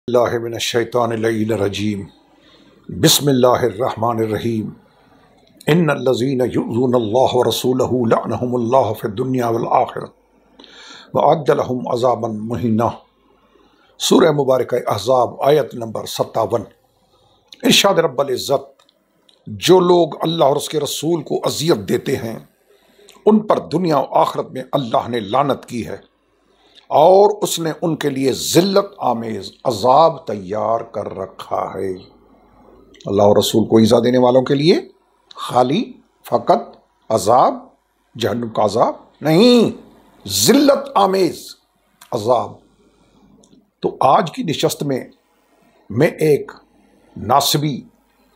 बिस्मिल्लाहिर्रहमानिर्रहीम बिस्मिल्लाहिर्रहमानिर्रहीम इन्नल्लज़ीना युज़ूनल्लाह व रसूलहु लअनहुमुल्लाहु फ़िद्दुन्या वल आखिरह व अ'द्द लहुम अज़ाबन मुहीना। सूरह मुबारक अहज़ाब आयत नंबर 57। इरशाद रब्बुल इज़्ज़त, जो लोग अल्लाह और उसके रसूल को अज़ियत देते हैं उन पर दुनिया और आखिरत में अल्लाह ने लानत की है और उसने उनके लिए ज़िल्लत आमेज़ अज़ाब तैयार कर रखा है। अल्लाह और रसूल को ईज़ा देने वालों के लिए खाली फ़कत अज़ाब, जहन्नम का अज़ाब नहीं, ज़िल्लत आमेज़ अज़ाब। तो आज की नशस्त में मैं एक नासिबी,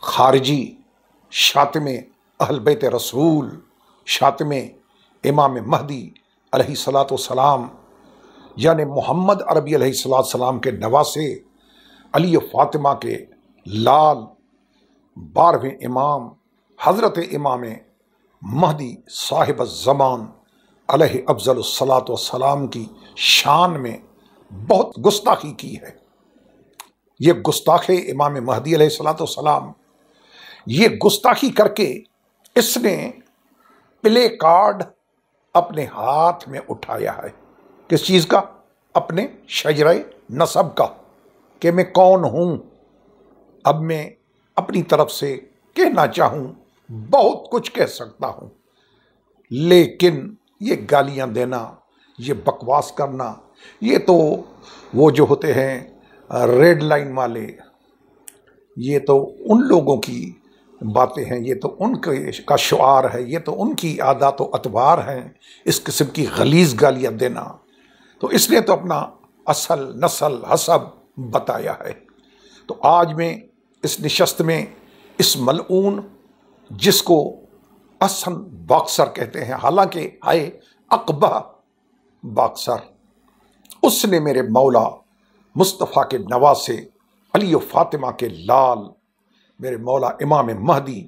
खारिजी, शातिमे अहल बैत रसूल, शातिमे इमाम महदी अलैहिस्सलातु वस्सलाम यानी मोहम्मद अरबी अलैहिस्सलाम के नवासे अली फ़ातिमा के लाल 12वें इमाम हज़रत इमाम महदी साहिब ज़मान अलैहि अफ़ज़लुस्सलातु वस्सलाम की शान में बहुत गुस्ताखी की है। ये गुस्ताखे इमाम महदी अलैहिस्सलातु वस्सलाम, ये गुस्ताखी करके इसने प्ले कार्ड अपने हाथ में उठाया है। किस चीज़ का? अपने शजरे नसब का, कि मैं कौन हूँ। अब मैं अपनी तरफ से कहना चाहूँ बहुत कुछ कह सकता हूँ, लेकिन ये गालियाँ देना, ये बकवास करना, ये तो वो जो होते हैं रेड लाइन वाले, ये तो उन लोगों की बातें हैं, ये तो उनके का शुआर है, ये तो उनकी आदत व अतवार हैं, इस किस्म की गलीज़ गालियाँ देना। तो इसने तो अपना असल नस्ल हसब बताया है। तो आज मैं इस नशस्त में इस मलऊन, जिसको असन बॉक्सर कहते हैं, हालांकि है अकबा बॉक्सर, उसने मेरे मौला मुस्तफ़ा के नवासे अली फ़ातिमा के लाल मेरे मौला इमाम महदी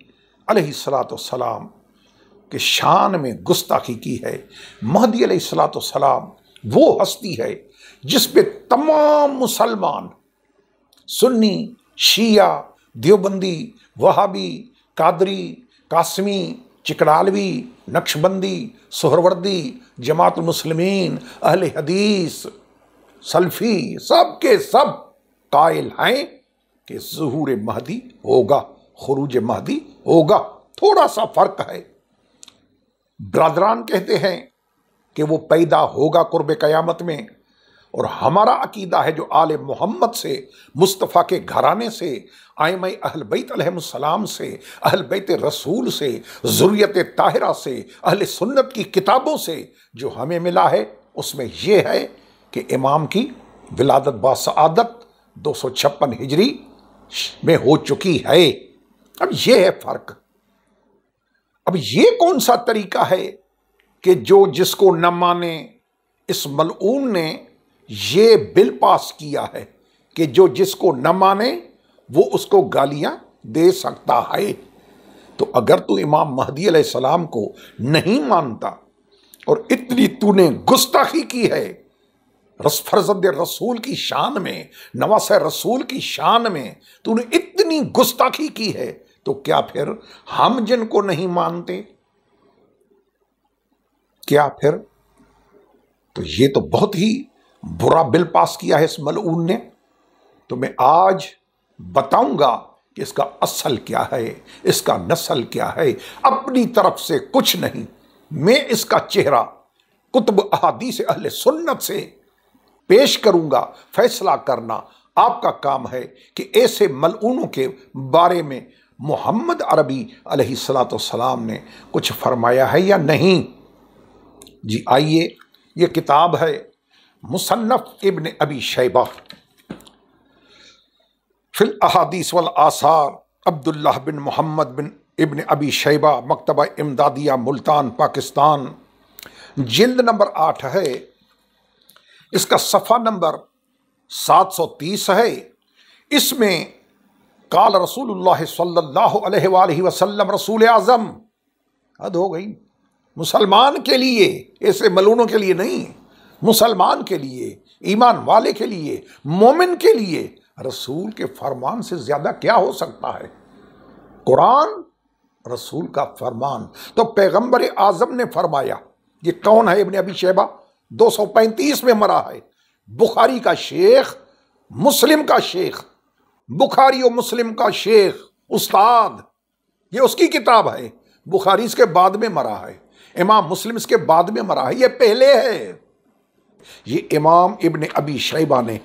अलैहिस्सलातु वस्सलाम के शान में गुस्ताखी की है। महदी अलैहिस्सलातु वस्सलाम वो हस्ती है जिस पे तमाम मुसलमान, सुन्नी, शिया, देवबंदी, वहाबी, कादरी, कासमी, चिकड़ालवी, नक्शबंदी, सोहरवर्दी, जमातुल मुस्लिमीन, अहले हदीस, सल्फी, सब के सब कायल हैं कि ज़ुहूर महदी होगा, खुरूज महदी होगा। थोड़ा सा फर्क है। ब्रादरान कहते हैं कि वो पैदा होगा कुर्ब क़यामत में, और हमारा अकीदा है जो आले मोहम्मद से, मुस्तफ़ा के घराने से, आइम्मा अहल बैत अलैहिमुस्सलाम से, अहल बैत रसूल से, ज़ुर्रियत ताहिरा से, अहल सुन्नत की किताबों से जो हमें मिला है, उसमें यह है कि इमाम की विलादत बासआदत 256 हिजरी में हो चुकी है। अब यह है फ़र्क। अब ये कौन सा तरीका है कि जो जिसको न माने, इस मलऊन ने ये बिल पास किया है कि जो जिसको न माने वो उसको गालियां दे सकता है। तो अगर तू इमाम महदी अलैहिस्सलाम को नहीं मानता और इतनी तूने गुस्ताखी की है फर्जंद रसूल की शान में, नवासे रसूल की शान में तूने इतनी गुस्ताखी की है, तो क्या फिर हम जिनको नहीं मानते, क्या फिर? तो ये तो बहुत ही बुरा बिल पास किया है इस मलऊन ने। तो मैं आज बताऊंगा कि इसका असल क्या है, इसका नस्ल क्या है। अपनी तरफ से कुछ नहीं, मैं इसका चेहरा कुतुब अहादीस अहले सुन्नत से पेश करूंगा। फैसला करना आपका काम है कि ऐसे मलऊनों के बारे में मोहम्मद अरबी अलैहिस्सलातु वस्सलाम ने कुछ फरमाया है या नहीं। जी आइए, ये किताब है मुसन्नफ इब्न अबी शैबा फिल अहादीस वल आसार, अब्दुल्लाह बिन मोहम्मद बिन इब्न अबी शैबा, मकतबा इमदादिया, मुल्तान, पाकिस्तान। जिल्द नंबर 8 है। इसका सफ़ा नंबर 730 है। इसमें काल रसूलुल्लाह सल्लल्लाहु अलैहि वसल्लम, रसूल आज़म, हद हो गई, मुसलमान के लिए, ऐसे मलूनों के लिए नहीं, मुसलमान के लिए, ईमान वाले के लिए, मोमिन के लिए रसूल के फरमान से ज्यादा क्या हो सकता है? कुरान रसूल का फरमान। तो पैगंबर आजम ने फरमाया, ये कौन है? इब्ने अबी शैबा 235 में मरा है, बुखारी का शेख, मुस्लिम का शेख, बुखारी और मुस्लिम का शेख, उस्ताद। ये उसकी किताब है। बुखारी इसके बाद में मरा है, इमाम मुस्लिम इसके बाद में मरा है, ये पहले है। ये इमाम इब्ने अबी शैबा ने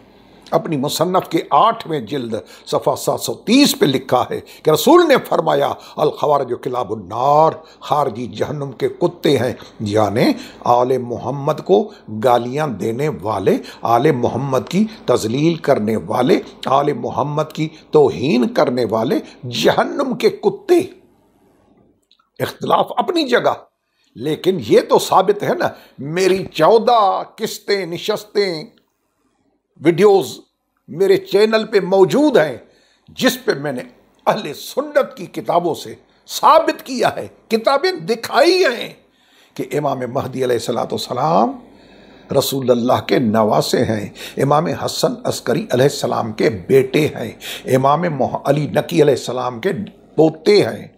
अपनी मुसन्नफ के 8वें जिल्द सफ़ा 730 पे लिखा है कि रसूल ने फरमाया, अल खवारिज किलाबुन्नार, खारजी जहन्नुम के कुत्ते हैं, यानी आले मोहम्मद को गालियां देने वाले, आले मोहम्मद की तजलील करने वाले, आले मोहम्मद की तौहीन करने वाले जहन्नुम के कुत्ते। इख्तिलाफ अपनी जगह, लेकिन ये तो साबित है ना, मेरी 14 किस्तें निशस्तें वीडियोस मेरे चैनल पे मौजूद हैं, जिस पे मैंने अहले सुन्नत की किताबों से साबित किया है, किताबें दिखाई हैं कि इमाम महदी अलैहिस्सलाम रसूलुल्लाह के नवासे हैं, इमाम हसन अस्करी अलैहिस्सलाम के बेटे हैं, इमाम अली नकी अलैहिस्सलाम के पोते हैं।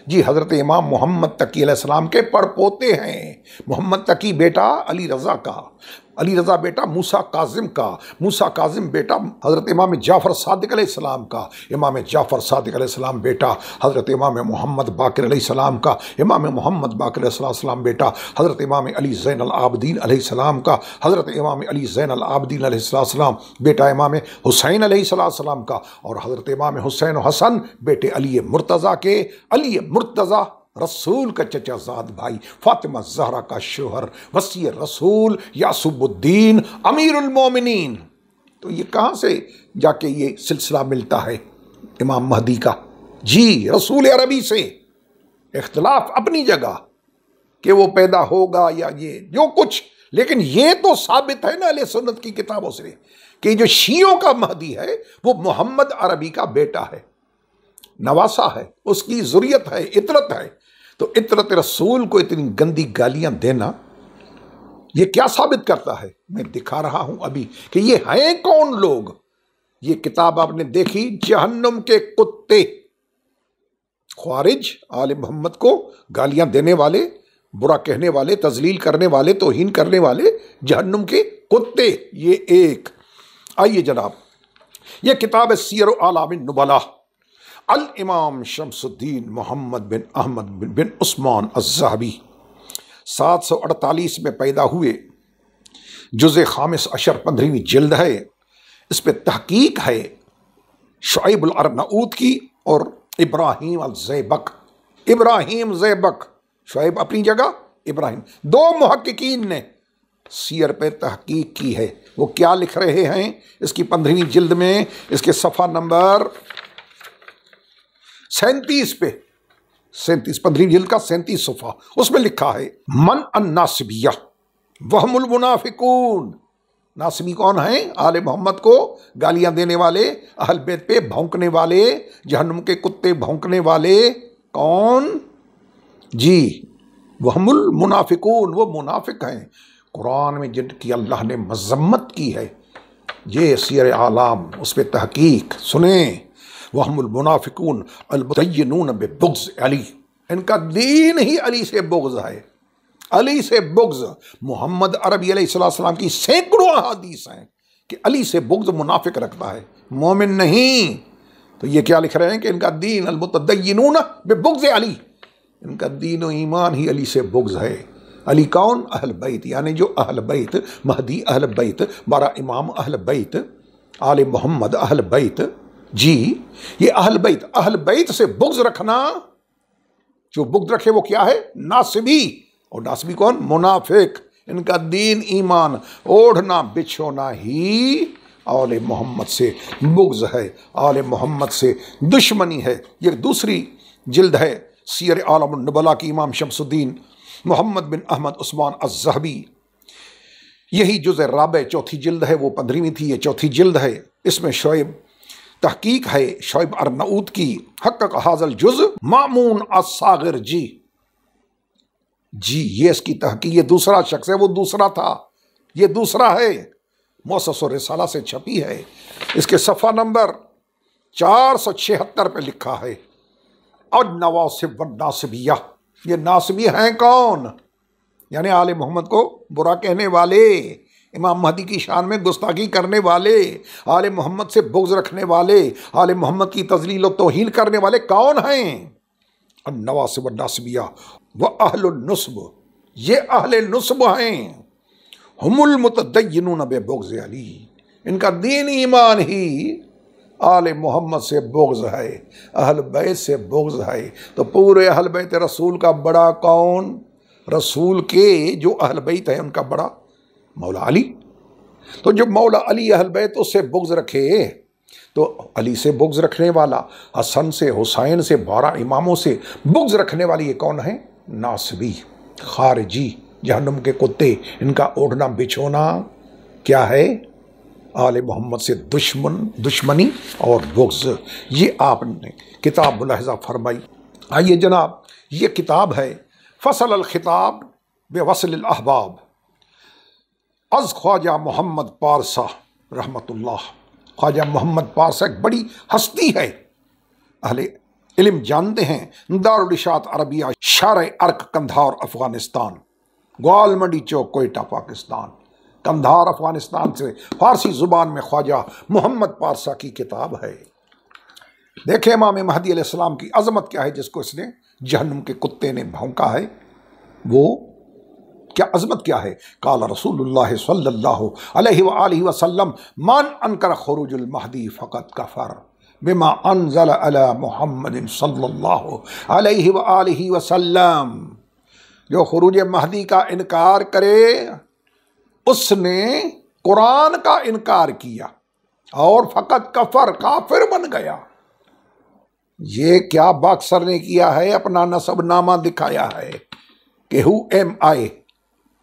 जी, हज़रत इमाम मोहम्मद तकी अलैहिस्सलाम के पड़पोते हैं। मोहम्मद तकी बेटा अली रज़ा का, अली रज़ा बेटा मूसा काजिम का, मूसा काजिम बेटा हज़रत इमाम जाफ़र सादिक अलैहिस्सलाम का, इमाम जाफ़र सादिक अलैहिस्सलाम बेटा हज़रत इमाम मोहम्मद बाक़िर अलैहिस्सलाम का, इमाम मोहम्मद बाक़िर अलैहिस्सलाम बेटा हज़रत इमाम अली ज़ैनुल आबिदीन अलैहिस्सलाम का, हज़रत इमाम अली ज़ैनुल आबिदीन अलैहिस्सलाम बेटा इमाम हुसैन अलैहिस्सलाम का, और हज़रत इमाम हुसैन हसन बेटे अली मुर्तज़ा के, अली मुर्तज़ा रसूल का चचाजाद भाई, फातिमा ज़हरा का शोहर, वसी रसूल यासुबुद्दीन अमीरुल मोमिनीन। तो ये कहाँ से जाके ये सिलसिला मिलता है इमाम महदी का? जी, रसूल अरबी से। इख्तिलाफ अपनी जगह कि वो पैदा होगा या ये जो कुछ, लेकिन ये तो साबित है ना अहले सुन्नत की किताबों से कि जो शियों का महदी है वो मोहम्मद अरबी का बेटा है, नवासा है, उसकी ज़ुरियत है, इतरत है। तो इतरत रसूल को इतनी गंदी गालियां देना, ये क्या साबित करता है? मैं दिखा रहा हूं अभी कि ये हैं कौन लोग। ये किताब आपने देखी, जहन्नुम के कुत्ते, ख्वारिज आले मोहम्मद को गालियां देने वाले, बुरा कहने वाले, तजलील करने वाले, तौहीन करने वाले जहन्नुम के कुत्ते। ये एक। आइए जनाब, ये किताब है सीयर आलामिन नुबला, अल इमाम शम्सुद्दीन मोहम्मद बिन अहमद बिन उस्मान अज़्ज़हबी 748 में पैदा हुए, जुज़े खामिस अशर 15वीं जिल्द है। इस पे तहकीक है शुएब अल अरनाऊत की और इब्राहीम अल ज़ैबक। इब्राहीम ज़ैबक, शुएब अपनी जगह, इब्राहीम, दो मुहक्किकीन ने सीयर पे तहकीक की है। वो क्या लिख रहे हैं इसकी 15वीं जिल्द में, इसके सफ़ा नंबर 37 पे, 37 15वीं जिल्द का 37 सफ़ा, उसमें लिखा है, मन अन्नासिबिया वहमुल मुनाफिकून। नासिबी कौन है? आले मोहम्मद को गालियां देने वाले, अहल बैत पे भौंकने वाले, जहन्नुम के कुत्ते भौंकने वाले। कौन? जी, वहमुल मुनाफिकून, वो मुनाफिक हैं कुरान में जिनकी अल्लाह ने मज़म्मत की है। ये सीयर आलाम, उस पर तहकीक सुने। वहमुल मुनाफिकून अलमुतय्यिनून बिबुग़्ज़ अली, इनका दीन ही अली से बुग़्ज़ है, अली से बुग़्ज़। मोहम्मद अरबी अलैहिस्सलाम की सैकड़ों अहादीस हैं कि अली से बुग़्ज़ मुनाफिक रखता है, मोमिन नहीं। तो ये क्या लिख रहे हैं कि इनका दीन अलमुतय्यिनून बिबुग़्ज़ अली, इनका दीन व ईमान ही अली से बुग़्ज़ है। अली कौन? अहल बैत, यानी जो अहल बैत, महदी अहल बैत, बारा इमाम अहल बैत, आले मोहम्मद अहल बैत। जी, ये अहल बैत से बुग़्ज़ रखना, जो बुग़्ज़ रखे वो क्या है? नासिबी। और नासिबी कौन? मुनाफिक। इनका दीन ईमान, ओढ़ना बिछोना ही आले मोहम्मद से बुग़्ज़ है, आले मोहम्मद से दुश्मनी है। ये दूसरी जिल्द है सीयर आलमुन नुबला की, इमाम शम्सुद्दीन मोहम्मद बिन अहमद उस्मान अज़्ज़हबी। यही जुज़े राबे चौथी जिल्द है, वो 15वीं थी, ये चौथी जिल्द है। इसमें शुएब तहकीक है शुएब अरनाऊत की, हक़्क़क़ हाज़ल जुज़ मामून अस्साग़िर। जी, ये इसकी तहकीक, ये दूसरा शख्स है, वो दूसरा था, ये दूसरा है। मुअस्ससुर रिसाला से छपी है। इसके सफ़ा नंबर 476 पे लिखा है और नवासिब व नासिबिया। ये नासिबी हैं कौन? यानी आले मोहम्मद को बुरा कहने वाले, इमाम महदी की शान में गुस्ताखी करने वाले, आले मोहम्मद से बुग़्ज़ रखने वाले, आले मोहम्मद की तज़लील और तौहीन करने वाले कौन हैं? नवासिब नासिबिया व अहलुन नुस्ब, ये अहले नुस्ब हैं। हुमुल मुतदय्यिनून बिबुग़्ज़ अली, इनका दीन ईमान ही आले मोहम्मद से बुग़्ज़ है, अहल बैत से बुग़्ज़ है। तो पूरे अहल बैत रसूल का बड़ा कौन? रसूल के जो अहल बैत है उनका बड़ा मौला अली। तो जो मौला अली अहल बैत उससे बुग़्ज़ रखे, तो अली से बुग़्ज़ रखने वाला, हसन से, हुसैन से, 12 इमामों से बुग़्ज़ रखने वाली ये कौन है? नासिबी, खारिजी, जहन्नुम के कुत्ते। इनका ओढ़ना बिछोना क्या है? आले मोहम्मद से दुश्मनी और बुग़्ज़। ये आपने किताब मुलाहिज़ा फरमाई। आइए जनाब, ये किताब है फ़सल अल ख़िताब बेवसल अल अहबाब अज़ ख्वाजा मोहम्मद पारसा रहमतुल्लाह। ख्वाजा मोहम्मद पारसा एक बड़ी हस्ती है, अहले इल्म जानते हैं। दारुल इशात अरबिया, शार अर्क, कंधार अफ़गानिस्तान, ग्वाल मंडी चौक, कोयटा पाकिस्तान। कंधार अफ़गानिस्तान से फ़ारसी ज़ुबान में ख्वाजा मोहम्मद पारसा की किताब है। देखें इमाम महदी अलैहिस्सलाम की अज़मत क्या है, जिसको इसने जहन्नुम के कुत्ते ने भौंका है। वो क्या अज़मत क्या है? काला रसूलुल्लाह सल्लल्लाहु अलैहि व आलिहि वसल्लम मान अनकर खुरूजुल महदी फ़क़त कफ़र बिमा अनज़ल अला मुहम्मदिन सल्लल्लाहु अलैहि व आलिहि वसल्लम। जो खुरूज महदी का इनकार करे उसने कुरान का इनकार किया और फ़क़त कफ़र, काफिर बन गया। ये क्या बाक्सर ने किया है? अपना नसबनामा दिखाया है कि हु एम आई,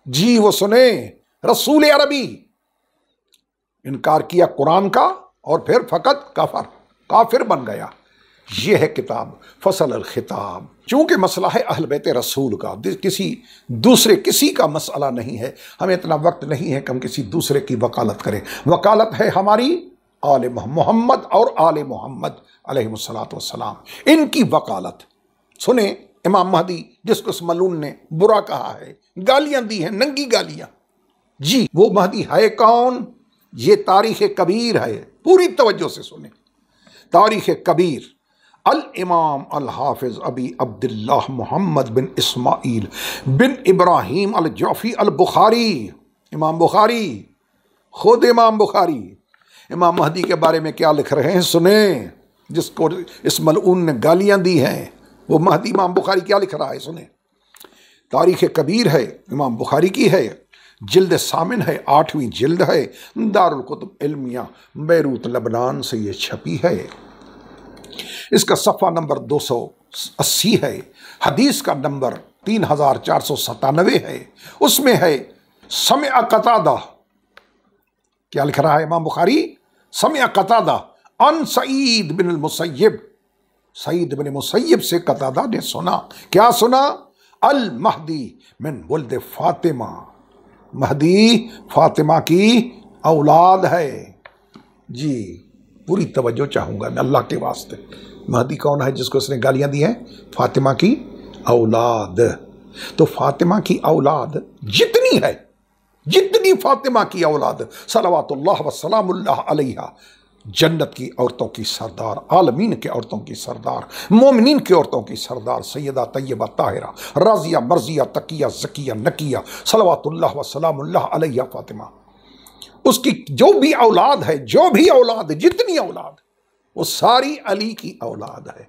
जी वो सुने, रसूल अरबी। इनकार किया कुरान का और फिर फ़क़त कफ़र, काफिर बन गया। ये है किताब फ़सल अल ख़िताब। चूँकि मसला है अहल बैत रसूल का, किसी दूसरे किसी का मसला नहीं है। हमें इतना वक्त नहीं है कि हम किसी दूसरे की वकालत करें। वकालत है हमारी आले मोहम्मद और आले मोहम्मद अलैहिमुस्सलातु वस्सलाम, इनकी वकालत। सुने इमाम महदी, जिसको इस मलून ने बुरा कहा है, गालियां दी हैं, नंगी गालियां। जी वो महदी है कौन? ये तारीख़ कबीर है, पूरी तवज्जो से सुने। तारीख़ कबीर, अल इमाम अल हाफिज़ अबी अब्दुल्लाह मोहम्मद बिन इस्माइल बिन इब्राहीम अल जौफ़ी अल बुखारी। इमाम बुखारी, खुद इमाम बुखारी इमाम महदी के बारे में क्या लिख रहे हैं सुने। जिसको इस मलऊन ने गालियां दी हैं, वो महदी इमाम बुखारी क्या लिख रहा है सुने। तारीख़ कबीर है, इमाम बुखारी की है, जिल्द सामिन है, 8वीं जिल्द है, दारुल कुतुब इल्मिया बैरूत लबनान से ये छपी है। इसका सफ़ा नंबर 280 है, हदीस का नंबर 3497 है। उसमें है समिअ कतादा, क्या लिख रहा है इमाम बुखारी? समिअ कतादा अन सईद बिन मुसय्यब, सईद बिन मुसय्यब से कतादा ने सुना। क्या सुना? अल महदी मिन वल्द फातिमा, महदी फातिमा की औलाद है। जी पूरी तवज्जो चाहूँगा मैं अल्लाह के वास्ते। महदी कौन है जिसको उसने गालियाँ दी हैं? फातिमा की औलाद। तो फातिमा की औलाद जितनी है, जितनी फातिमा की औलाद सलवातुल्लाह व सलामुल्लाह अलैहा, जन्नत की औरतों की सरदार, आलमीन के औरतों की सरदार, मोमिनीन की औरतों की सरदार, सैयदा तैयबा ताहिरा राजिया मर्जिया तकिया ज़किया नकिया सलवातुल्लाह व सलामुल्लाह अलैहा फातिमा। उसकी जो भी औलाद है, जो भी औलाद, जितनी औलाद, वो सारी अली की औलाद है।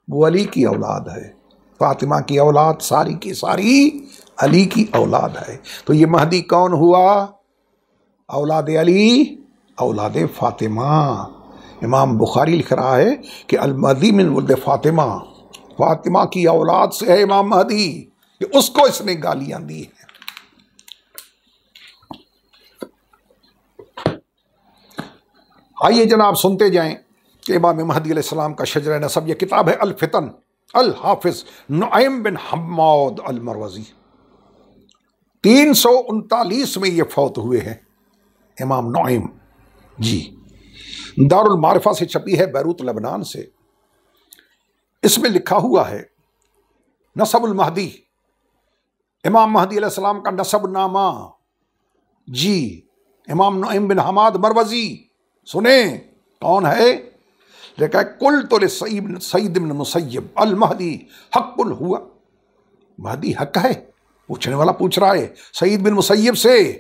वो अली की औलाद है। फातिमा की औलाद सारी की सारी अली की औलाद है। तो ये महदी कौन हुआ? औलाद अली, औलाद फातिमा। इमाम बुखारी लिख रहा है कि अल महदी मिन वल्द फातिमा, फातिमा की औलाद से है इमाम महदी, कि उसको इसने गालियां दी हैं। आइए जनाब सुनते जाएं कि इमाम महदी अलैहिस्सलाम का शजरा नसब। यह किताब है अल फितन, अल हाफिज नुआइम बिन हम्माद अल मरवजी। 339 में ये फौत हुए हैं। इमाम नुईम जी, दारुल मारिफा से छपी है, बैरूत लबनान से। इसमें लिखा हुआ है नसबुल महदी, इमाम महदी अलैहिस्सलाम का नसब नामा जी, इमाम नुईम बिन हमाद मरवजी। सुने कौन है? लेकिन कुल तो सईद बिन मुसय्यब अल महदी हक़्क़ुल हुआ, महदी हक है। पूछने वाला पूछ रहा है सईद बिन मुसय्यब से,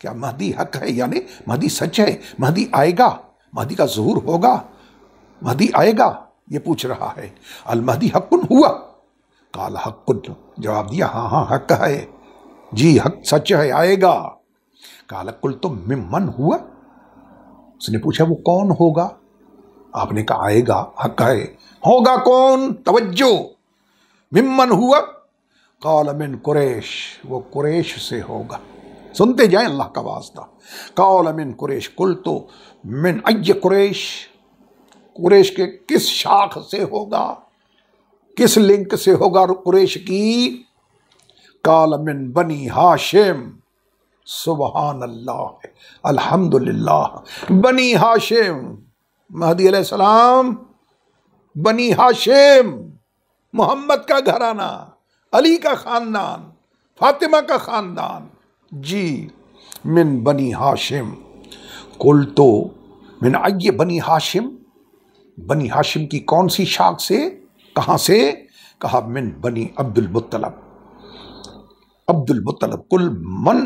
क्या महदी हक है, यानी महदी सच है, महदी आएगा, महदी का ज़ुहूर होगा, महदी आएगा, ये पूछ रहा है। अल महदी हक़्क़ुन हुआ, काल हक़्क़ुन, जवाब दिया हाँ हाँ हक है जी, हक सच है, आएगा। काल कुल तो मिम्मन हुआ, उसने पूछा वो कौन होगा? आपने कहा आएगा, हक है, होगा कौन? तवज्जो, मिम्मन हुआ, काल मिन कुरैश, वो कुरैश से होगा। सुनते जाएं अल्लाह का वास्ता। काल मिन कुरैश, कुल तो मिन अय्य कुरैश, कुरैश के किस शाख से होगा, किस लिंक से होगा कुरैश की? काल मिन बनी हाशिम, सुबहान अल्लाह अल्हम्दुलिल्लाह, बनी हाशिम, महदी अलैहिस्सलाम बनी हाशिम, मोहम्मद का घराना, अली का खानदान, फातिमा का खानदान जी, मिन बनी हाशिम। कुल तो मिन अय्य बनी हाशिम, बनी हाशिम की कौन सी शाख से, कहां से? कहा मिन बनी अब्दुल मुत्तलब, अब्दुल मुत्तलब। कुल मन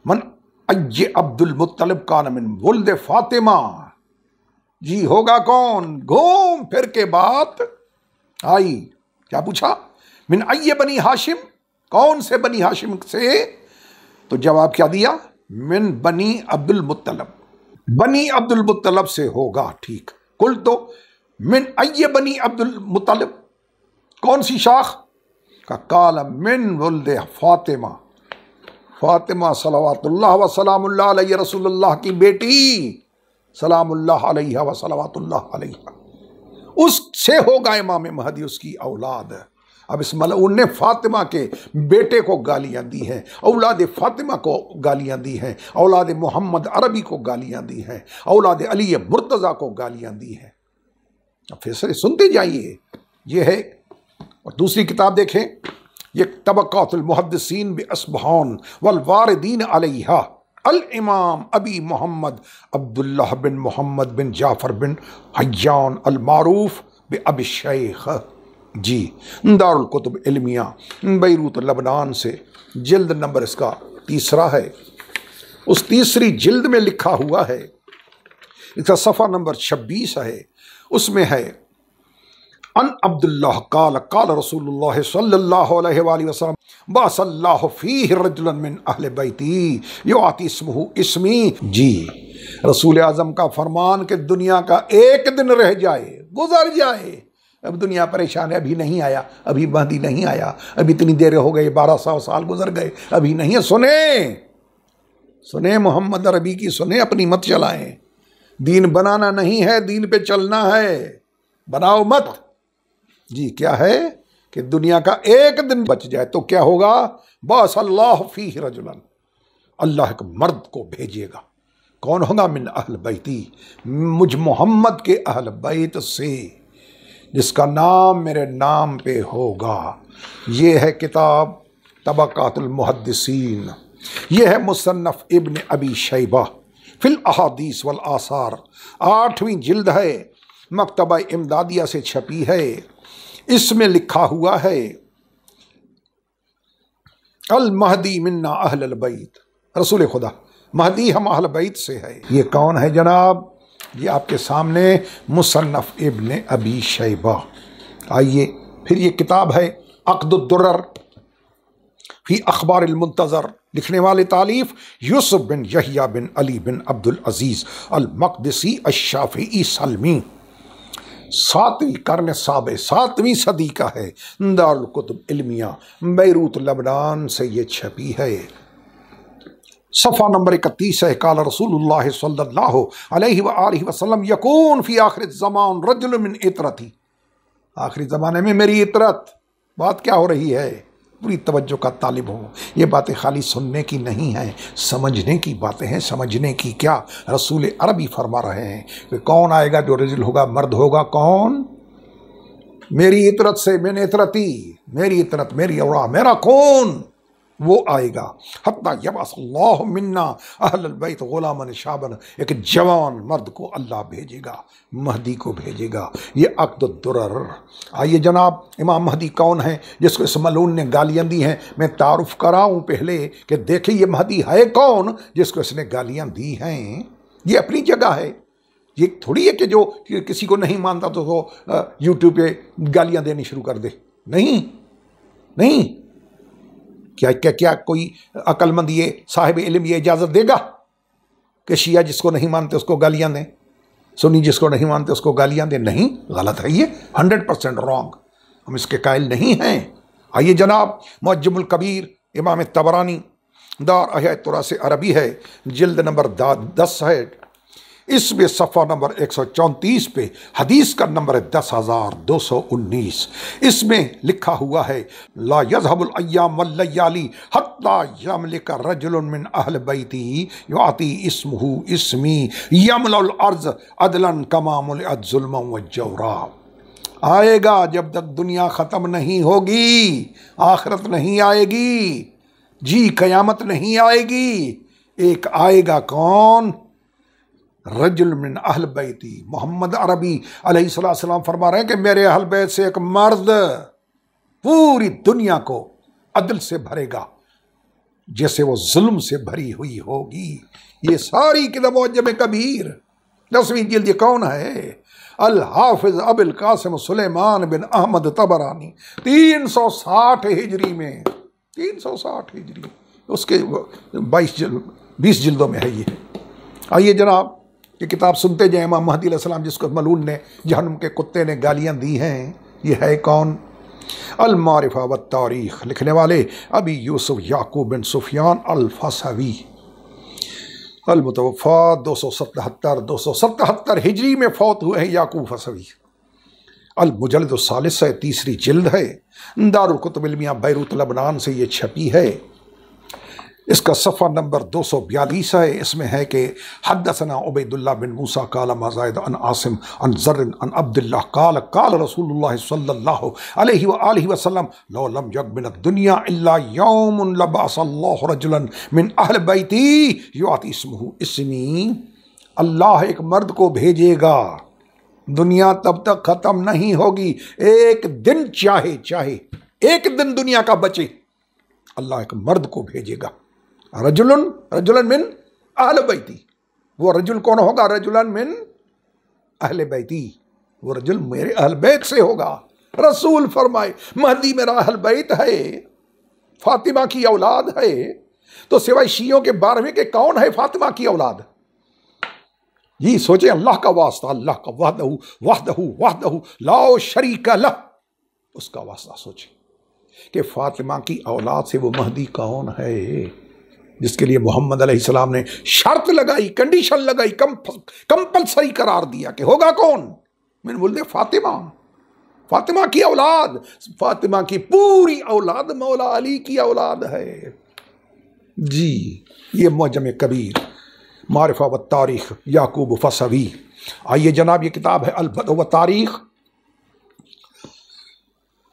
मन अय्य अब्दुल मुत्तलब का मिन वुल्द फातिमा जी, होगा कौन? घूम फिर के बात आई, क्या पूछा? मिन अय्य बनी हाशिम, कौन से बनी हाशिम से? तो जवाब क्या दिया? मिन बनी अब्दुल मुत्तलब, बनी अब्दुल मुत्तलब से होगा, ठीक। कुल तो मिन अय्य बनी अब्दुल मुत्तलब, कौन सी शाख? का काल मिन वुल्द फातिमा, फातिमा सलावतुल्लाह व सलामुल्लाह अलैहि रसूलुल्लाह की बेटी, सलामुल्लाह अलैहा व सलावतुल्लाह अलैहा, उससे होगा इमाम महदी, उसकी औलाद। अब इस मलऊन ने फातिमा के बेटे को गालियां दी हैं, औलाद फातिमा को गालियां दी हैं, औलाद मोहम्मद अरबी को गालियां दी हैं, औलाद अली मुर्तज़ा को गालियां दी हैं। अब फैसले सुनते जाइए, ये है। और दूसरी किताब देखें, ये तबक़ातुल मुहद्दिसीन बि अस्बहान वल वारिदीन अलैहा, अल इमाम अबी मोहम्मद अब्दुल्लाह बिन मोहम्मद बिन जाफ़र बिन हय्यान अल मारूफ बि अबी शेख जी, दारुल कुतुब इल्मिया बैरूत लबनान से। जिल्द नंबर इसका 3 है। उस तीसरी जिल्द में लिखा हुआ है, इसका सफ़ा नंबर 26 है, उसमें है अन अब्दुल्लाह काल काल रसूलुल्लाह सल्लल्लाहु अलैहि वसल्लम बासल्लाहु फीहि रजुलन मिन अहले बैती युआती इस्मुहु इस्मी जी, रसूल आज़म का फरमान कि दुनिया का एक दिन रह जाए, गुजर जाए, अब दुनिया परेशान है, अभी नहीं आया, अभी महदी नहीं आया, अभी इतनी देर हो गई, 1200 साल गुजर गए, अभी नहीं है। सुने सुने मोहम्मद अरबी की सुने, अपनी मत चलाएं। दीन बनाना नहीं है, दीन पे चलना है, बनाओ मत जी। क्या है कि दुनिया का एक दिन बच जाए तो क्या होगा? बस अल्लाह फीहि रजुलन, अल्लाह एक मर्द को भेजेगा। कौन होगा? मिन अहल बैती, मुझ मोहम्मद के अहल बैत से, जिसका नाम मेरे नाम पे होगा। ये है किताब तबक़ातुल मुहद्दिसीन, ये है मुसन्नफ़ इब्न अबी शैबा फिल अहादीस वल आसार, 8वीं जिल्द है, मकतबा इमदादिया से छपी है। इसमें लिखा हुआ है अल महदी मिन्ना अहल बैत, रसूल खुदा महदी हम अहल बैत से है। ये कौन है जनाब? ये आपके सामने मुसन्नफ़ इब्न अबी शैबा। आइए फिर, ये किताब है अक़्दुद्दुर्र फ़ी अख़बारिल मुंतज़र, लिखने वाले तालीफ़ यूसुफ बिन यहया बिन अली बिन अब्दुल अज़ीज़ अल मक़दसी अश-शाफ़िई सलमी, 7वीं कर्न साबे, 7वीं सदी का है, दारुल कुतुब इल्मिया बैरूत लबनान से ये छपी है। सफ़ा नंबर 31 है। काला रसूलुल्लाह सल्लल्लाहु अलैहि व आलिहि वसल्लम यकून फ़ी आखिर ज़मान रजुल मिन इतरती, आखिरी ज़माने में मेरी इतरत। बात क्या हो रही है? पूरी तवज्जो का तालिब हो। ये बातें खाली सुनने की नहीं हैं, समझने की बातें हैं। समझने की क्या, रसूल अरबी फरमा रहे हैं कि कौन आएगा जो रजुल होगा, मर्द होगा। कौन? मेरी इतरत से, मैंने इतरती, मेरी इतरत, मेरी औरा, मेरा कौन, वो आएगा। हत्ता यबअसल्लाहु मिन्ना अहलल बैत गुलामन शाबन, एक जवान मर्द को अल्लाह भेजेगा, महदी को भेजेगा। ये अक़्दुद्दुरर। आइए जनाब, इमाम महदी कौन है जिसको इस मलून ने गालियाँ दी हैं? मैं तारुफ कराऊँ पहले कि देखिए ये महदी है कौन जिसको इसने गालियाँ दी हैं। ये अपनी जगह है, ये थोड़ी है कि जो किसी को नहीं मानता तो वो यूट्यूब पे गालियाँ देनी शुरू कर दे। नहीं नहीं, क्या क्या क्या कोई अक्लमंद ये साहिब इल्म ये इजाज़त देगा कि शिया जिसको नहीं मानते उसको गालियाँ दें, सुन्नी जिसको नहीं मानते उसको गालियाँ दें? नहीं, गलत है, ये 100% रॉन्ग। हम इसके कायल नहीं हैं। आइए जनाब, मुअज्जमुल कबीर इमाम तबरानी दार अहया तुरास अरबी है, जिल्द नंबर 10 है, इसमें सफ़ा नंबर 134 पे हदीस का नंबर है 10,219। इसमें लिखा हुआ है ला यज़हबुल अय्याम वल लयाली हत्ता यमलिका रजुलुन मिन अहल बैती युआती इस्मुहु इस्मी यमलुल अर्ज़ अदलन कमा मुलिअत ज़ुल्मन व जौरा। आएगा जब तक दुनिया ख़त्म नहीं होगी, आखिरत नहीं आएगी, जी क़यामत नहीं आएगी। एक आएगा कौन? रजुल मिन अहल बैती। मोहम्मद अरबी अलैहिस्सलाम फरमा रहे हैं कि मेरे अहल बैत से एक मर्द पूरी दुनिया को अदल से भरेगा जैसे वो जुल्म से भरी हुई होगी। ये सारी किताब मुअज्जम कबीर 10वीं जिल्द। ये कौन है? अल हाफिज अबुल कासिम सुलेमान बिन अहमद तबरानी 360 हिजरी में, 360 हिजरी, उसके 20 जिल्दों में है ये। आइए जनाब, ये किताब सुनते जाए। इमाम महदी अलैहिस्सलाम जिसको मलून ने, जहन्नुम के कुत्ते ने गालियाँ दी हैं, ये है कौन? अल मारिफा व तारीख़, लिखने वाले अबी यूसुफ याकूब बिन सुफियान अल फसवी, अल मुतवफ़ा 277 हिजरी में फौत हुए हैं याकूब फसवी। अल मुजल्लद सालिस है, 3री जिल्द है, दारुल कुतुब इल्मिया बैरूत लबनान से ये छपी है। इसका सफ़ा नंबर 242 है। इसमें है कि हद्दसना उबैदुल्लाह बिन मूसा काला मज़ायद अन आसिम अन ज़र्रिन अन अब्दुल्लाह काल काल रसूलुल्लाह सल्लल्लाहु अलैहि व आलिहि वसल्लम लौ लम यक मिन दुनिया इल्ला यौमुन लबअसल्लाहु रजुलन मिन अहल बैती युआती इस्मुहु इस्मी। अल्लाह एक मर्द को भेजेगा, दुनिया तब तक ख़त्म नहीं होगी। एक दिन चाहे एक दिन दुनिया का बचे, अल्लाह एक मर्द को भेजेगा। रजुलन मिन अहल बैती। वो रजुल कौन होगा? रजुलन मिन अहल बैती, वो रजुल मेरे अहल बैत से होगा। रसूल फरमाए महदी मेरा अहल बैत है, फातिमा की औलाद है। तो सिवाय शियों के 12वें के कौन है फातिमा की औलाद? ये सोचे, अल्लाह का वास्ता, अल्लाह का वहदहू वहदहू वहदहू ला शरीका लह, उसका वास्ता सोचे कि फातिमा की औलाद से वो महदी कौन है जिसके लिए मोहम्मद अलैहिस्सलाम ने शर्त लगाई, कंडीशन लगाई, कंपल्सरी करार दिया कि होगा कौन? मैंने बोल दिया फातिमा, फातिमा की औलाद, फातिमा की पूरी औलाद मौला अली की औलाद है जी। ये मुअज्जम कबीर मारिफा व तारीख़ याकूब फसवी। आइए जनाब, ये किताब है अल बद व तारीख़,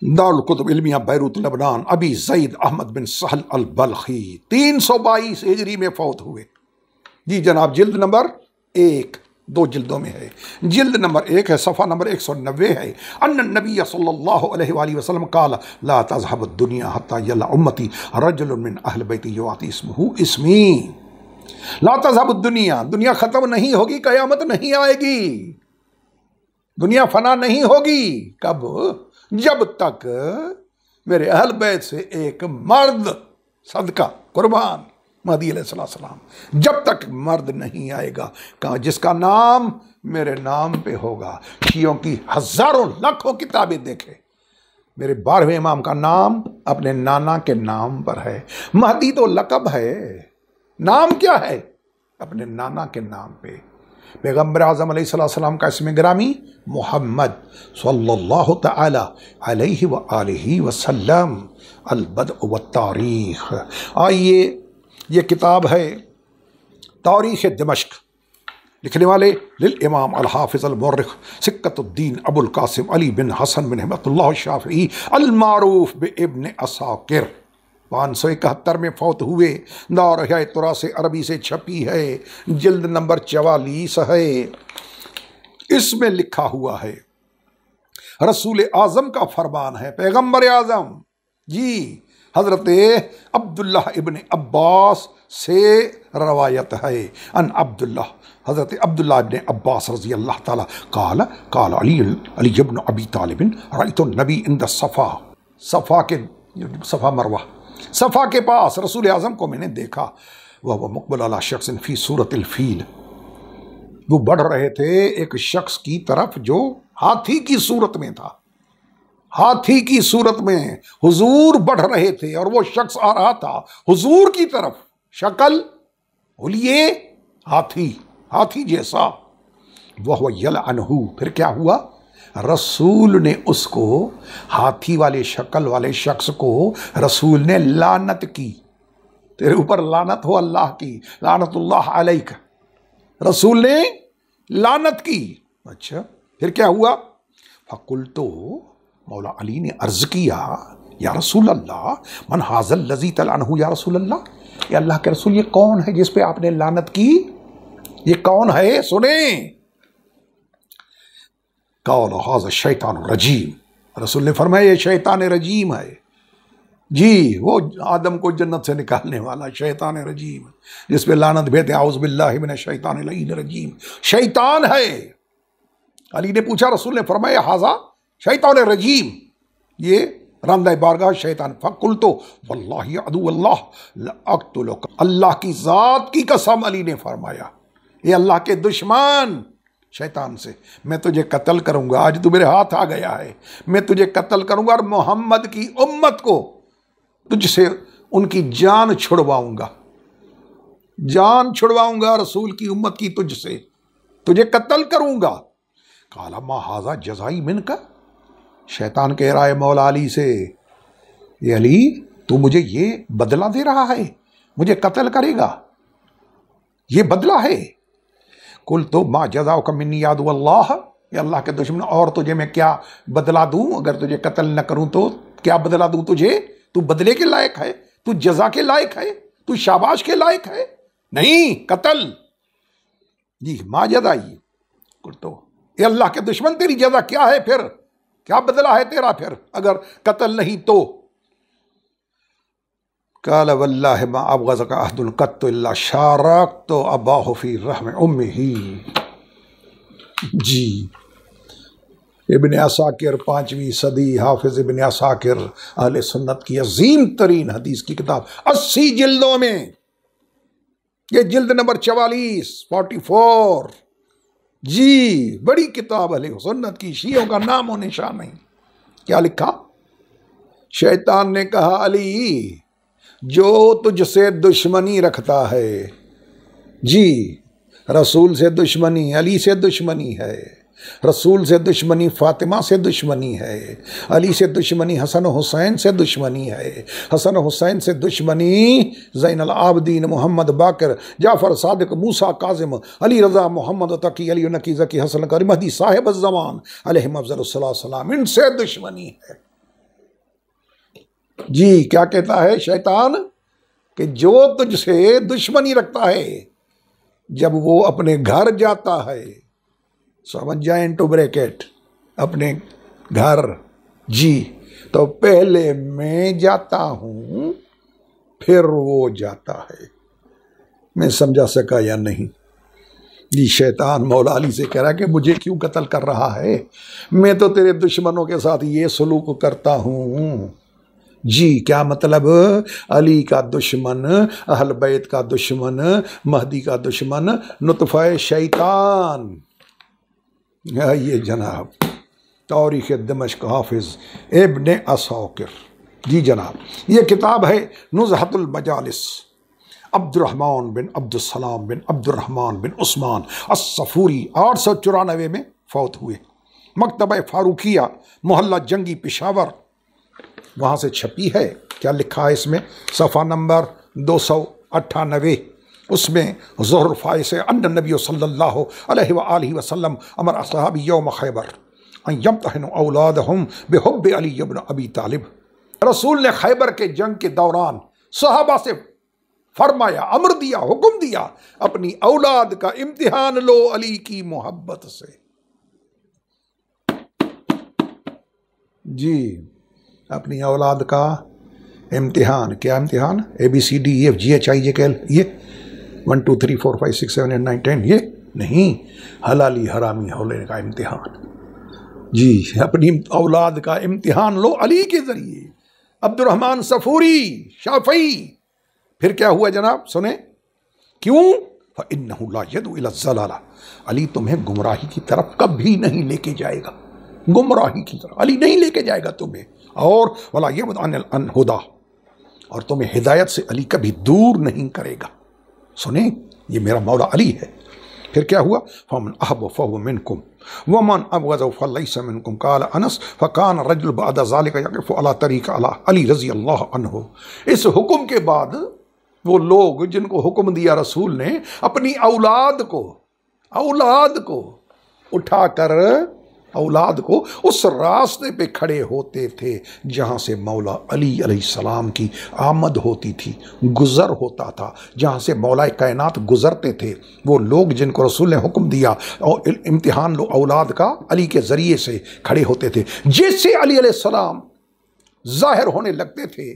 दारुल कुतुब इल्मिया बैरूत लबनान अबी ज़ैद अहमद बिन सहल अल बल्खी 322 हिजरी में फौत हुए जी जनाब। जिल्द नंबर 1, 2 जिल्दों में है। जिल्द नंबर 1 है, सफ़ा नंबर 190 है। अन्न नबी सल्लल्लाहु अलैहि वसल्लम काला ला तज़हब दुनिया हत्ता यला उम्मती रजुल मिन अहल बैती युआती इस्मुहु इस्मी। ला तज़हब दुनिया, दुनिया ख़त्म नहीं होगी, क़यामत नहीं आएगी, दुनिया फना नहीं होगी। कब? जब तक मेरे अहल बैत से एक मर्द सदका कुर्बान महदी अलैहिस्सलाम, जब तक मर्द नहीं आएगा कहाँ जिसका नाम मेरे नाम पे होगा। शियों की हजारों लाखों किताबें देखे, मेरे 12वें इमाम का नाम अपने नाना के नाम पर है। महदी तो लक़ब है, नाम क्या है? अपने नाना के नाम पे। पैगम्बर आज़म अलैहिस्सलाम का इसमें गिरामी मोहम्मद सल्लल्लाहु तआला अलैहि व आलिहि वसल्लम, अल-बद्अ व तारीख़। आइए, ये किताब है तारीख़ दिमश्क, लिखने वाले लिल इमाम अल हाफिज़ अल मुर्रिख़ सिक्कतुद्दीन अबुल कासिम अली बिन हसन बिन रहमतुल्लाह शाफ़िई अल मारूफ बि इब्न असाकिर। 571 में फौत हुए। दारह तुरासे अरबी से छपी है, जिल्द नंबर 44 है। इसमें लिखा हुआ है, रसूल आज़म का फरमान है, पैगम्बर आज़म जी हज़रत अब्दुल्ला इब्न अब्बास से रवायत है। अन अब्दुल्ला, हज़रत अब्दुल्ला इब्न अब्बास रज़ी अल्लाह ताला काल काल अली इब्न अबी तालिब रअयतु नबी इंद सफ़ा, सफ़ा मरवा, सफ़ा के पास रसूल आज़म को मैंने देखा। वह मुक़बिल अला शख्सिन फ़ी सूरतिल फ़ील, वो बढ़ रहे थे एक शख्स की तरफ जो हाथी की सूरत में था। हाथी की सूरत में हुजूर बढ़ रहे थे और वो शख्स आ रहा था हुजूर की तरफ, शक्ल बोलिए हाथी, हाथी जैसा। वह यलअनहु, फिर क्या हुआ, रसूल ने उसको, हाथी वाले शक्ल वाले शख्स को रसूल ने लानत की। तेरे ऊपर लानत हो अल्लाह की, लानतुल्लाह अलैक, रसूल ने लानत की। अच्छा, फिर क्या हुआ, फकुल, तो मौला अली ने अर्ज किया, या रसूल अल्लाह मन हाज़ल लज़ी तलअनहु, या रसूल अल्लाह, या अल्लाह के रसूल ये कौन है जिस पे आपने लानत की, ये कौन है, सुने। क़ाल हाज़ा शैतान रजीम, रसूल ने फरमाया ये शैतान रजीम है जी, वो आदम को जन्नत से निकालने वाला शैतान रजीम, जिस पे लानत भेजते आउज़ बिल्लाहि मिनश शैतानिर रजीम, शैतान है। अली ने पूछा, रसूल ने फरमाया हाज़ा शैतान रजीम, ये रामदा बारगाह शैतान। फकुल, तो वल्लाहि अदु अल्लाह लअक़्तुलुक, अल्लाह की ज़ात की कसम, अली ने फरमाया ये अल्लाह के दुश्मन शैतान से मैं तुझे कत्ल करूंगा। आज तू मेरे हाथ आ गया है, मैं तुझे कत्ल करूंगा और मोहम्मद की उम्मत को तुझसे उनकी जान छुड़वाऊंगा, जान छुड़वाऊंगा रसूल की उम्मत की तुझसे, तुझे कत्ल करूंगा। काला मा हाज़ा जज़ाई मिनका, शैतान कह रहा है मौला अली से, ये अली तू मुझे ये बदला दे रहा है, मुझे कत्ल करेगा, ये बदला है। कुल तो मा जज़ाओ का मिन्नी याद अल्लाह, ये अल्लाह के दुश्मन, और तुझे मैं क्या बदला दूं, अगर तुझे कत्ल न करूं तो क्या बदला दूं तुझे, तू बदले के लायक है, तू जजा के लायक है, तू शाबाश के लायक है, नहीं कत्ल जी, मा जज़ाई। कुल तो ये अल्लाह के दुश्मन तेरी जजा क्या है, फिर क्या बदला है तेरा, फिर अगर कत्ल नहीं तो। काला वल्लाहि मा अबग़ज़का अहदुन क़त्तु इल्ला शारकतु अबाहु फ़ी रहम उम्मिही जी। इब्न असाकिर 5वीं सदी, हाफिज़ इब्न असाकिर अहले सुन्नत की अजीम तरीन हदीस की किताब, 80 जिल्दों में, ये जिल्द नंबर 44 जी, बड़ी किताब अहले सुन्नत की, शियों का नाम और निशान नहीं। क्या लिखा, शैतान ने कहा अली जो तुझसे दुश्मनी रखता है जी, रसूल से दुश्मनी, अली से दुश्मनी है, रसूल से दुश्मनी, फातिमा से दुश्मनी है, अली से दुश्मनी, हसन हुसैन से दुश्मनी है, हसन हुसैन से दुश्मनी ज़ैनुल आबदीन, मोहम्मद बाकर, जाफ़र सादिक, मूसा काज़िम, अली रज़ा, मोहम्मद तकी, अली नकी ज़की, हसन करीम, महदी साहिब ज़मान अलैहिम अफ़ज़लुस्सलाम, इनसे दुश्मनी है जी। क्या कहता है शैतान कि जो तुझसे दुश्मनी रखता है, जब वो अपने घर जाता है, समझ जाए इनटू ब्रैकेट, अपने घर जी, तो पहले मैं जाता हूं फिर वो जाता है। मैं समझा सका या नहीं जी। शैतान मौला अली से कह रहा है कि मुझे क्यों कत्ल कर रहा है, मैं तो तेरे दुश्मनों के साथ ये सलूक करता हूं जी। क्या मतलब, अली का दुश्मन, अहल बैत का दुश्मन, महदी का दुश्मन, नुतफ़ा शैतान। ये जनाब तारीख़ दिमश्क, हाफिज़ इब्न असाकिर जी जनाब, ये किताब है नुज़हतुल मजालिस, अब्दुर्रहमान बिन अब्दुस्सलाम बिन अब्दुर्रहमान बिन उस्मान अस-सफूरी 894 में फौत हुए। मकतबा फारूकिया मोहल्ला जंगी पेशावर, वहाँ से छपी है। क्या लिखा है इसमें? सफ़ा नंबर 298। उसमें ज़ुहर फ़ाइस अन्न नबी सल्लल्लाहु अलैहि वसल्लम अमर असहाबी यौम खैबर अन यम्तहिनु औलादहुम बिहुब्बि अली इब्न अबी तालिब। रसूल ने खैबर के जंग के दौरान सहाबा से फरमाया, अमर दिया, हुक्म दिया, अपनी औलाद का इम्तिहान लो अली की मोहब्बत से। जी, अपनी औलाद का इम्तिहान। क्या इम्तिहान? ABCDEFGHIJKL, ये 1 2 3 4 5 6 7 8 9 10, ये नहीं, हलाली हरामी होने का इम्तिहान। जी, अपनी औलाद का इम्तिहान लो अली के जरिए। अब्दुर्रहमान सफूरी शाफई। फिर क्या हुआ जनाब, सुने क्यों? फ़इन्नहु ला यदउ इला ज़लाला, अली तुम्हें गुमराही की तरफ कभी नहीं लेके जाएगा। गुमराही की तरफ अली नहीं लेके जाएगा तुम्हें। और वला यबअद अनिल हुदा, और तुम्हें हिदायत से अली कभी दूर नहीं करेगा। सुने, ये मेरा मौला अली है। फिर क्या हुआ? फमन अहब फहुव मिनकुम वमन अबग़ज़ फलैसा मिनकुम। क़ाल अनस फ़कान रजुल बअद ज़ालिका यक़िफ़ु अला तरीक़ अला अली रज़ी अल्लाह अन्हु। इस हुक्म के बाद वो लोग जिनको हुक्म दिया रसूल ने, अपनी औलाद को उठाकर औलाद को उस रास्ते पे खड़े होते थे जहाँ से मौला अली अलैहिस्सलाम की आमद होती थी, गुज़र होता था, जहाँ से मौला कायनात गुज़रते थे। वो लोग जिनको रसूल ने हुक्म दिया और इम्तिहान लो औलाद का, अली के ज़रिए से खड़े होते थे। जैसे अली अलैहिस्सलाम ज़ाहिर होने लगते थे